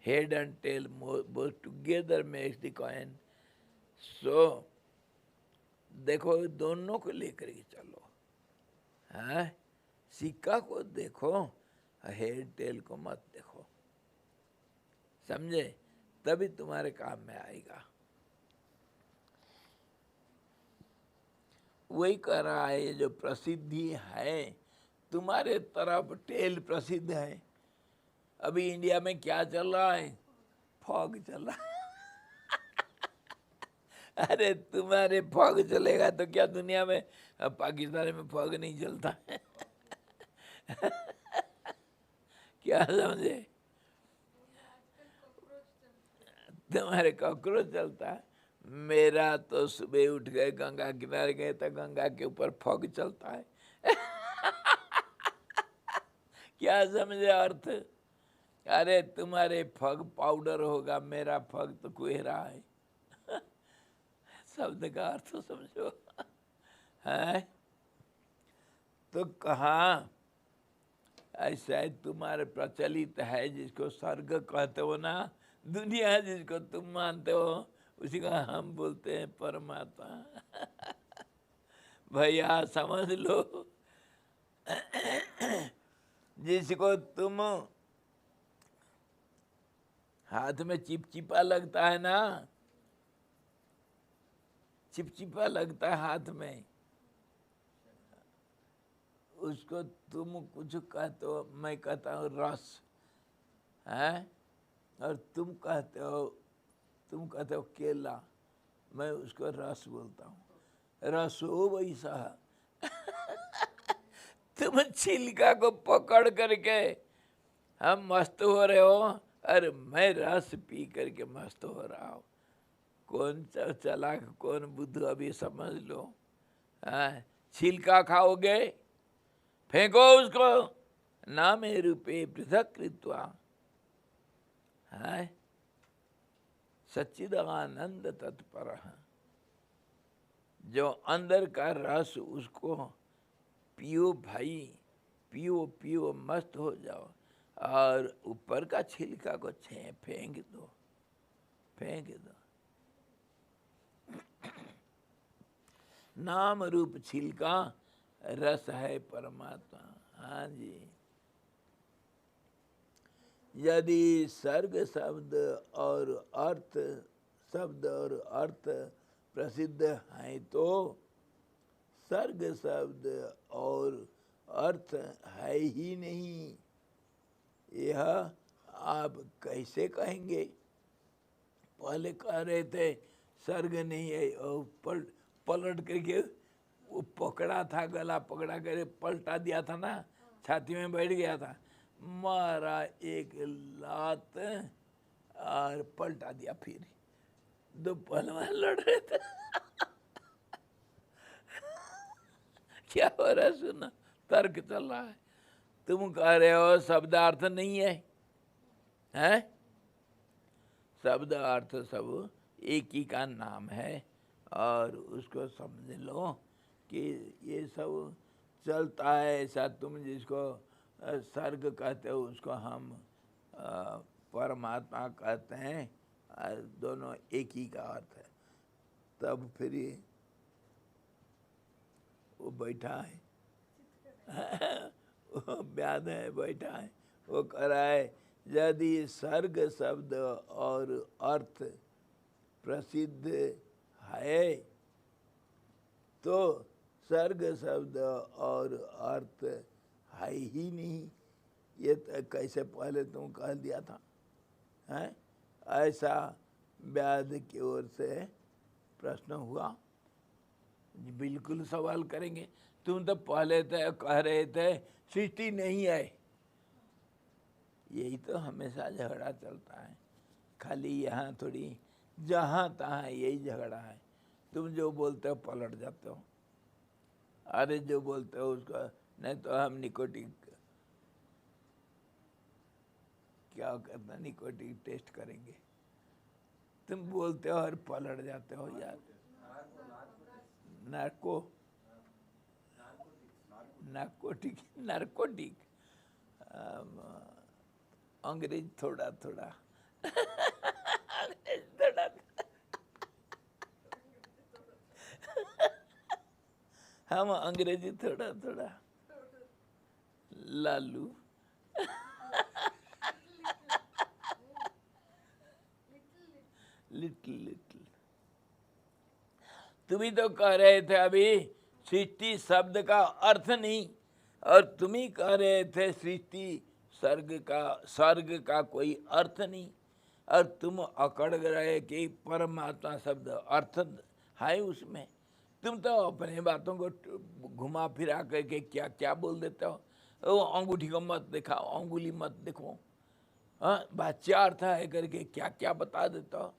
Head and tail both together makes the coin. So देखो दोनों को लेकर के चलो, हाँ, सिक्का को देखो, हेड टेल को मत देखो, समझे? तभी तुम्हारे काम में आएगा। वही कह रहा है, ये जो प्रसिद्धि है तुम्हारे तरफ टेल प्रसिद्ध है। अभी इंडिया में क्या चल रहा है? फॉग चल रहा है। अरे तुम्हारे फॉग चलेगा तो क्या दुनिया में, पाकिस्तान में फॉग नहीं चलता है? क्या समझे? तुम्हारे कॉकरोच चलता है, मेरा तो सुबह उठ गए, गंगा किनारे गए तो गंगा के ऊपर फॉग चलता है। क्या समझे अर्थ? अरे तुम्हारे फग पाउडर होगा, मेरा फग तो कुहरा है। शब्द का अर्थ समझो है। तो कहाँ ऐसा है, तुम्हारे प्रचलित है जिसको स्वर्ग कहते हो ना, दुनिया जिसको तुम मानते हो उसी का हम बोलते हैं परमात्मा। भैया समझ लो, जिसको तुम हाथ में चिपचिपा लगता है ना, चिपचिपा लगता है हाथ में, उसको तुम कुछ कहते हो, मैं कहता हूँ रस है, और तुम कहते हो केला, मैं उसको रस बोलता हूँ। रसो वैसा। तुम छिलका को पकड़ करके हम मस्त हो रहे हो, अरे मैं रस पी करके मस्त हो रहा हूँ। कौन चालाक कौन बुद्धू, अभी समझ लो। छिलका खाओगे, फेंको उसको, नामे रूपे पृथक कृत्वा, है सच्चिदानंद तत्पर। जो अंदर का रस उसको पियो भाई, पियो पियो, मस्त हो जाओ, और ऊपर का छिलका को फेंक दो, फेंक दो। नाम रूप छिलका रस है परमात्मा। हाँ जी, यदि सर्ग शब्द और अर्थ, शब्द और अर्थ प्रसिद्ध हैं तो सर्ग शब्द और अर्थ है ही नहीं, यह आप कैसे कहेंगे? पहले कह रहे थे सर्ग नहीं है, और पलट करके वो पकड़ा था, गला पकड़ा कर पलटा दिया था ना, छाती में बैठ गया था, मारा एक लात और पलटा दिया। फिर दो पहलवान लड़ रहे थे। क्या हो रहा है? सुना, तर्क चल रहा है। तुम कह रहे हो शब्दार्थ नहीं है, हैं? शब्द अर्थ सब एक ही का नाम है, और उसको समझ लो कि ये सब चलता है ऐसा। तुम जिसको सर्ग कहते हो उसको हम परमात्मा कहते हैं, दोनों एक ही का अर्थ है। तब फिर वो बैठा है, वो व्याध है, बैठा है, वो कह रहा है यदि सर्ग शब्द और अर्थ प्रसिद्ध है तो सर्ग शब्द और अर्थ है ही नहीं, ये तो कैसे पहले तुम कह दिया था, हैं? ऐसा व्याध की ओर से प्रश्न हुआ। बिल्कुल सवाल करेंगे, तुम तो पहले तो कह रहे थे सृष्टि नहीं है। यही तो हमेशा झगड़ा चलता है, खाली यहाँ थोड़ी, जहाँ तहाँ यही झगड़ा है। तुम जो बोलते हो पलट जाते हो, अरे जो बोलते हो उसका नहीं तो हम निकोटिन, क्या करना, निकोटिन टेस्ट करेंगे। तुम बोलते हो और पलट जाते हो यार। नार्को नार्कोटिक अंग्रेज थोड़ा थोड़ा हम अंग्रेजी थोड़ा थोड़ा लालू लिटिल तुम ही तो कह रहे थे अभी सृष्टि शब्द का अर्थ नहीं, और तुम ही कह रहे थे सृष्टि स्वर्ग का कोई अर्थ नहीं, और तुम अकड़ रहे कि परमात्मा शब्द अर्थ है उसमें। तुम तो अपने बातों को घुमा फिरा करके क्या क्या बोल देते हो। वो अंगूठी को मत दिखाओ, अंगुली मत दिखो, हाँ बाच्या अर्थ है करके क्या क्या बता देता हो।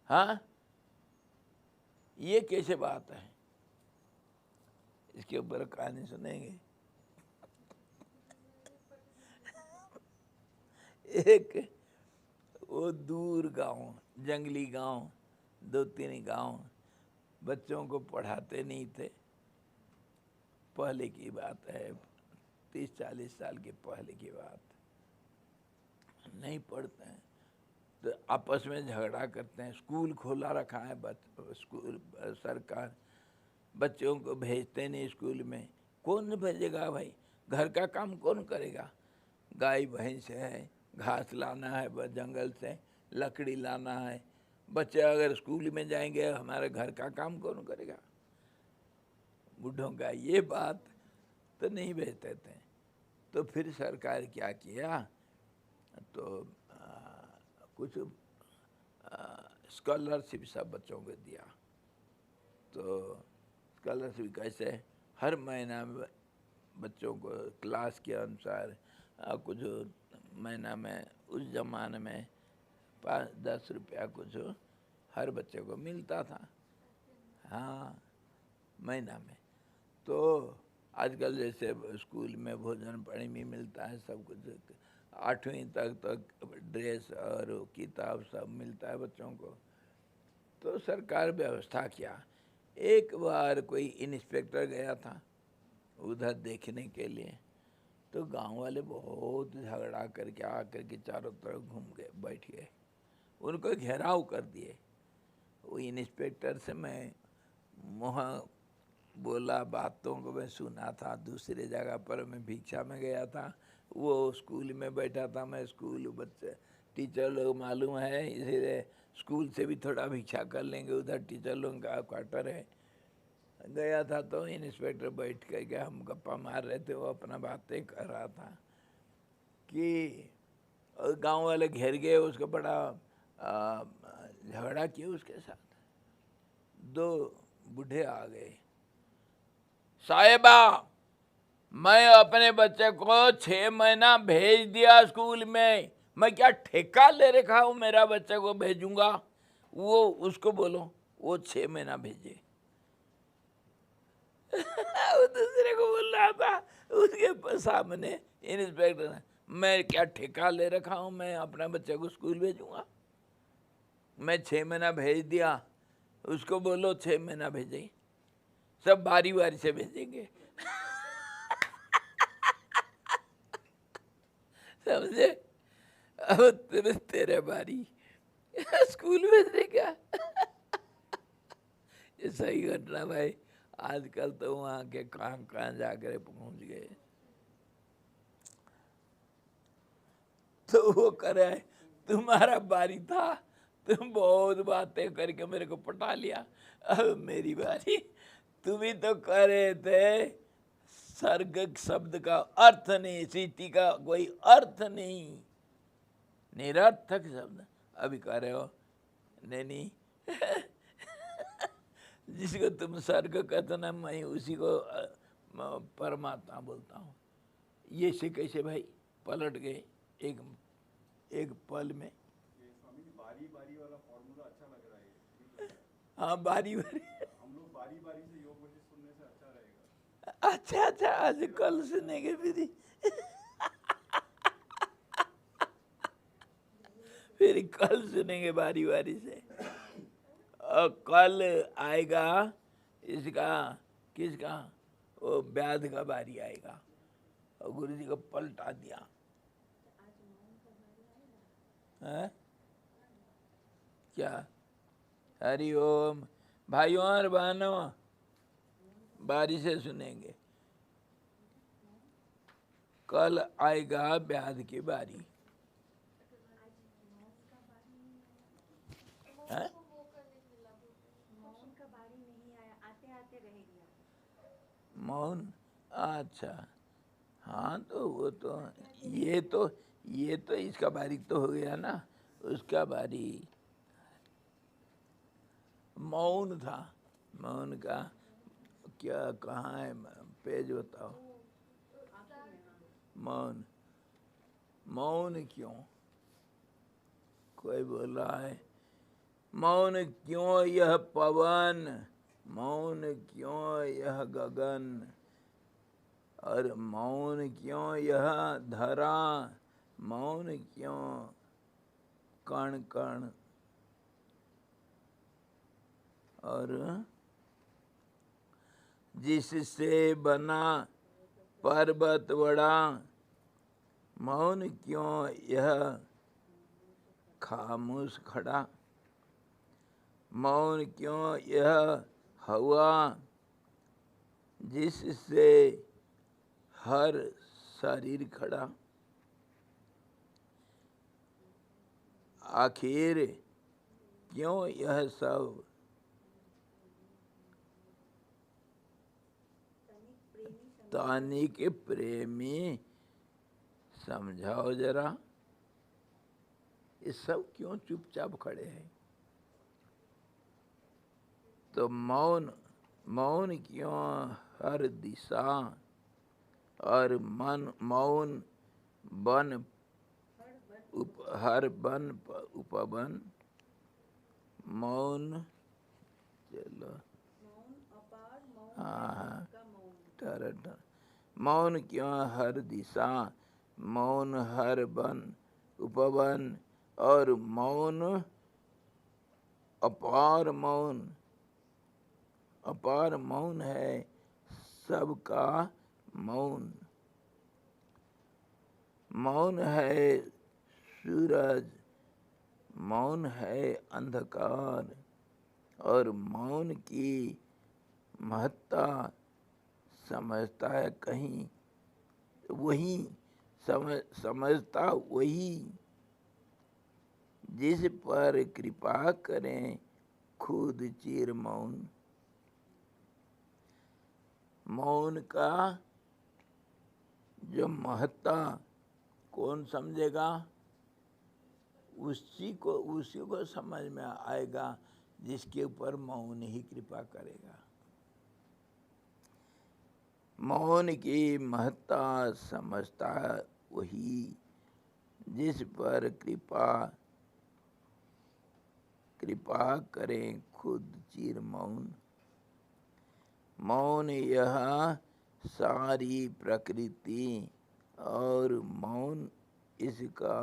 हाँ ये कैसे बात है, इसके ऊपर कहानी सुनेंगे। एक वो दूर गांव, जंगली गांव, 2-3 गांव, बच्चों को पढ़ाते नहीं थे। पहले की बात है, 30-40 साल के पहले की बात। नहीं पढ़ते हैं तो आपस में झगड़ा करते हैं। स्कूल खोला रखा है, स्कूल सरकार, बच्चों को भेजते नहीं स्कूल में। कौन भेजेगा भाई, घर का काम कौन करेगा। गाय भैंस है, घास लाना है जंगल से, लकड़ी लाना है। बच्चे अगर स्कूल में जाएंगे, हमारे घर का काम कौन करेगा। बूढ़ों का ये बात तो नहीं भेजते थे। तो फिर सरकार क्या किया, तो कुछ स्कॉलरशिप सब बच्चों को दिया। तो स्कॉलरशिप कैसे, हर महीना बच्चों को क्लास के अनुसार कुछ महीना में, उस ज़माने में 5-10 रुपया कुछ हर बच्चे को मिलता था, हाँ महीना में। तो आजकल जैसे स्कूल में भोजन पानी भी मिलता है, सब कुछ 8वीं तक ड्रेस और किताब सब मिलता है बच्चों को। तो सरकार व्यवस्था किया। एक बार कोई इंस्पेक्टर गया था उधर देखने के लिए, तो गांव वाले बहुत झगड़ा करके आकर के चारों तरफ घूम गए, बैठ गए, उनको घेराव कर दिए। वो इंस्पेक्टर से मैं मुँह बोला, बातों को मैं सुना था। दूसरे जगह पर मैं भिक्षा में गया था, वो स्कूल में बैठा था, मैं स्कूल बच्चे टीचर लोग मालूम है, इसीलिए स्कूल से भी थोड़ा भिक्षा कर लेंगे, उधर टीचर लोगों का क्वार्टर है। गया था तो इंस्पेक्टर बैठ कर के हम गप्पा मार रहे थे, वो अपना बातें कर रहा था कि गांव वाले घेर गए उसको, बड़ा झगड़ा किया उसके साथ। 2 बूढ़े आ गए, साहिबा मैं अपने बच्चे को 6 महीना भेज दिया स्कूल में, मैं क्या ठेका ले रखा हूँ मेरा बच्चे को भेजूंगा। वो उसको बोलो वो 6 महीना भेजे। वो दूसरे को बोल रहा था उसके सामने इंस्पेक्टर ने, मैं क्या ठेका ले रखा हूँ, मैं अपने बच्चे को स्कूल भेजूंगा। मैं 6 महीना भेज दिया, उसको बोलो 6 महीना भेजे, सब बारी बारी से भेजेंगे। समझे, अब तेरे बारी स्कूल भेजने का। ये सही घटना भाई, आजकल तो वहाँ के कहाँ कहाँ जाकर पहुँच गए। तो वो करे तुम्हारा बारी था, तुम बहुत बातें करके मेरे को पटा लिया, अब मेरी बारी। तुम ही तो कह रहे थे स्वर्ग शब्द का अर्थ नहीं, सृष्टि का कोई अर्थ नहीं, निरर्थक शब्द। अभी कह रहे हो नहीं जिसको तुम स्वर्ग कहते ना, मैं उसी को परमात्मा बोलता हूँ। ये से कैसे भाई पलट गए एक पल में। स्वामी जी बारी बारी वाला फॉर्मूला अच्छा लग रहा है। हाँ बारी बारी, हम लोग बारी बारी से योग वशिष्ठ सुनने से अच्छा रहेगा। अच्छा आज कल सुनेंगे फिर कल सुनेंगे बारी बारी से। और कल आएगा इसका किसका? वो व्याध का बारी आएगा। और गुरु जी को पलटा दिया है क्या? हरि ओम। भाइयों और बहनों, बारी से सुनेंगे। कल आएगा व्याध की बारी है? मौन, अच्छा हाँ, तो वो तो ये तो इसका बारी तो हो गया ना, उसका बारी मौन था। मौन का क्या, कहाँ है पेज बताओ। मौन, मौन क्यों? कोई बोला है मौन क्यों यह पवन, मौन क्यों यह गगन, और मौन क्यों यह धरा, मौन क्यों कण कण, और जिससे बना पर्वत बड़ा, मौन क्यों यह खामोश खड़ा, मौन क्यों यह हवा, जिससे हर शरीर खड़ा, आखिर क्यों यह सब तानी के प्रेमी, समझाओ जरा। ये सब क्यों चुपचाप खड़े हैं? तो मौन, मौन क्यों हर दिशा, और मन मौन बन हर बन उपवन, मौन, चलो हाँ, मौन क्यों हर दिशा, मौन हर बन उपवन, और मौन अपार मौन, अपार मौन है सबका मौन, मौन है सूरज, मौन है अंधकार, और मौन की महत्ता समझता है कहीं वही, समझता वही जिस पर कृपा करें खुद चिर मौन। मौन का जो महत्ता कौन समझेगा? उसी को समझ में आएगा जिसके ऊपर मौन ही कृपा करेगा। मौन की महत्ता समझता वही जिस पर कृपा करें खुद चिर मौन। मौन यह सारी प्रकृति, और मौन इसका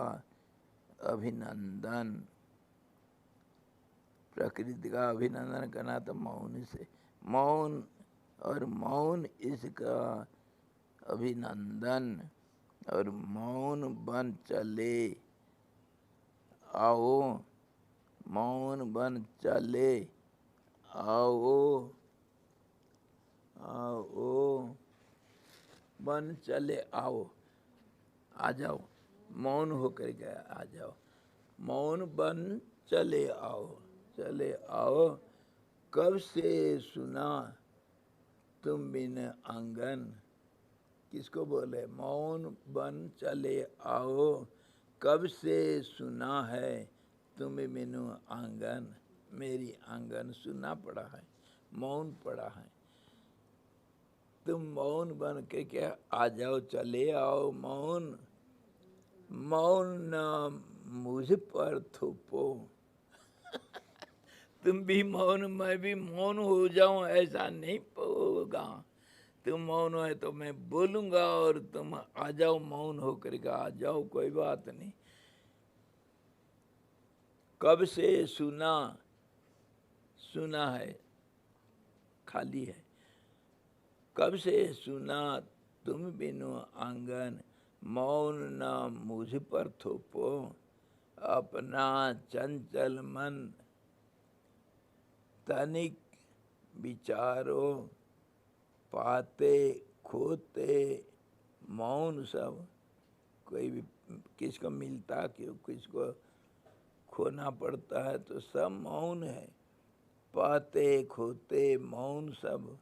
अभिनंदन। प्रकृति का अभिनंदन करना तो मौन से, मौन और मौन इसका अभिनंदन, और मौन बन चले आओ, मौन बन चले आओ, आओ बन चले आओ, आ जाओ, मौन होकर के आ जाओ, मौन बन चले आओ, चले आओ। कब से सुना तुम बिन आंगन, किसको बोले? मौन बन चले आओ, कब से सुना है तुम बिनु आंगन, मेरी आंगन सुना पड़ा है, मौन पड़ा है। तुम मौन बन के क्या आ जाओ, चले आओ मौन, मौन न मुझ पर थोपो। तुम भी मौन, मैं भी मौन हो जाऊं, ऐसा नहीं होगा। तुम मौन है तो मैं बोलूंगा, और तुम आ जाओ, मौन होकर के आ जाओ, कोई बात नहीं। कब से सुना, सुना है खाली है। कब से सुना तुम बिनु आंगन, मौन न मुझ पर थोपो, अपना चंचल मन तनिक विचारो, पाते खोते मौन सब। कोई भी किसको मिलता क्यों, किसको खोना पड़ता है तो सब मौन है। पाते खोते मौन सब,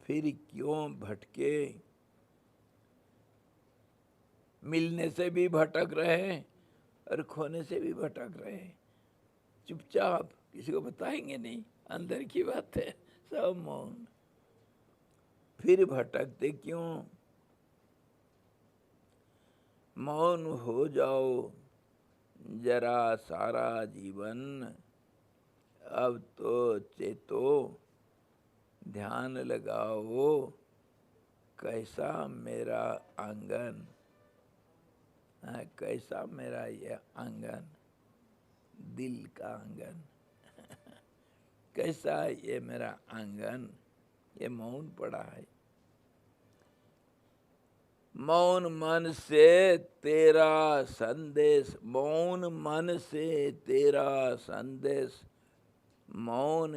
फिर क्यों भटके। मिलने से भी भटक रहे और खोने से भी भटक रहे। चुपचाप, किसी को बताएंगे नहीं, अंदर की बात है, सब मौन। फिर भटकते क्यों। मौन हो जाओ जरा सारा जीवन, अब तो चेतो ध्यान लगाओ, कैसा मेरा आंगन। कैसा मेरा ये आंगन, दिल का आंगन। कैसा ये मेरा आंगन, ये मौन पड़ा है। मौन मन से तेरा संदेश, मौन मन से तेरा संदेश, मौन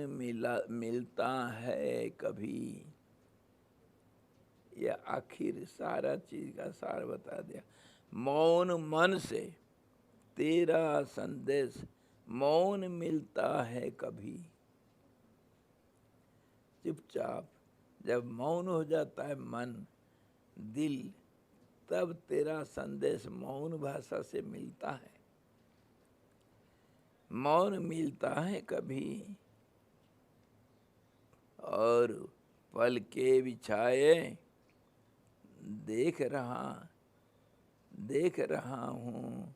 मिलता है कभी। यह आखिर सारा चीज का सार बता दिया। मौन मन से तेरा संदेश, मौन मिलता है कभी। चुपचाप जब मौन हो जाता है मन दिल, तब तेरा संदेश मौन भाषा से मिलता है। मौन मिलता है कभी। और पल के बिछाए देख रहा हूँ,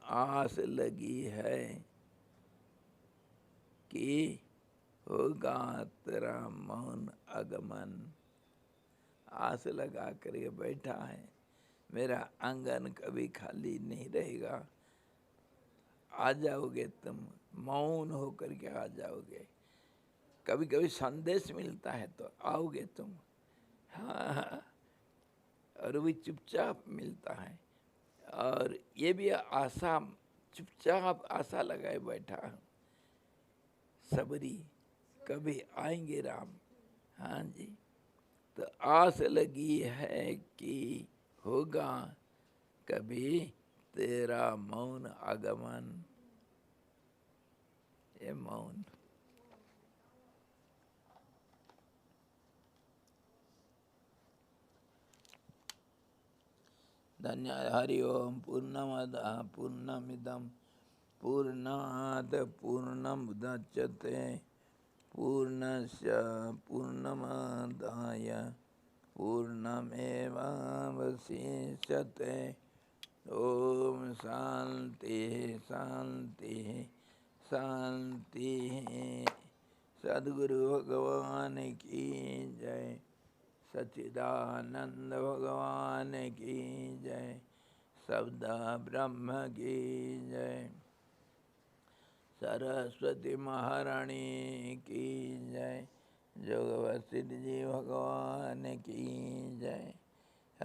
आस लगी है कि होगा तेरा मौन आगमन। आस लगा करके बैठा है, मेरा आंगन कभी खाली नहीं रहेगा। आ जाओगे तुम, मौन होकर के आ जाओगे। कभी कभी संदेश मिलता है तो आओगे तुम। हाँ, और भी चुपचाप मिलता है। और ये भी आशा, चुपचाप आशा लगाए बैठा हूँ, सबरी कभी आएंगे राम। हाँ जी, तो आस लगी है कि होगा कभी तेरा मौन आगमन। ये मौन। धन्य हरि ओम। पूर्णमदः पूर्णमिदं पूर्णात् पूर्णमुदच्यते, पूर्णस्य पूर्णमादाय पूर्णमेवावशिष्यते। ओम शांति शांति शांति। सद्गुरु भगवान की जय, सच्चिदानंद भगवान की जय, शब्द ब्रह्म की जय, सरस्वती महारानी की जय, जोग वशिष्ठ जी भगवान की जय।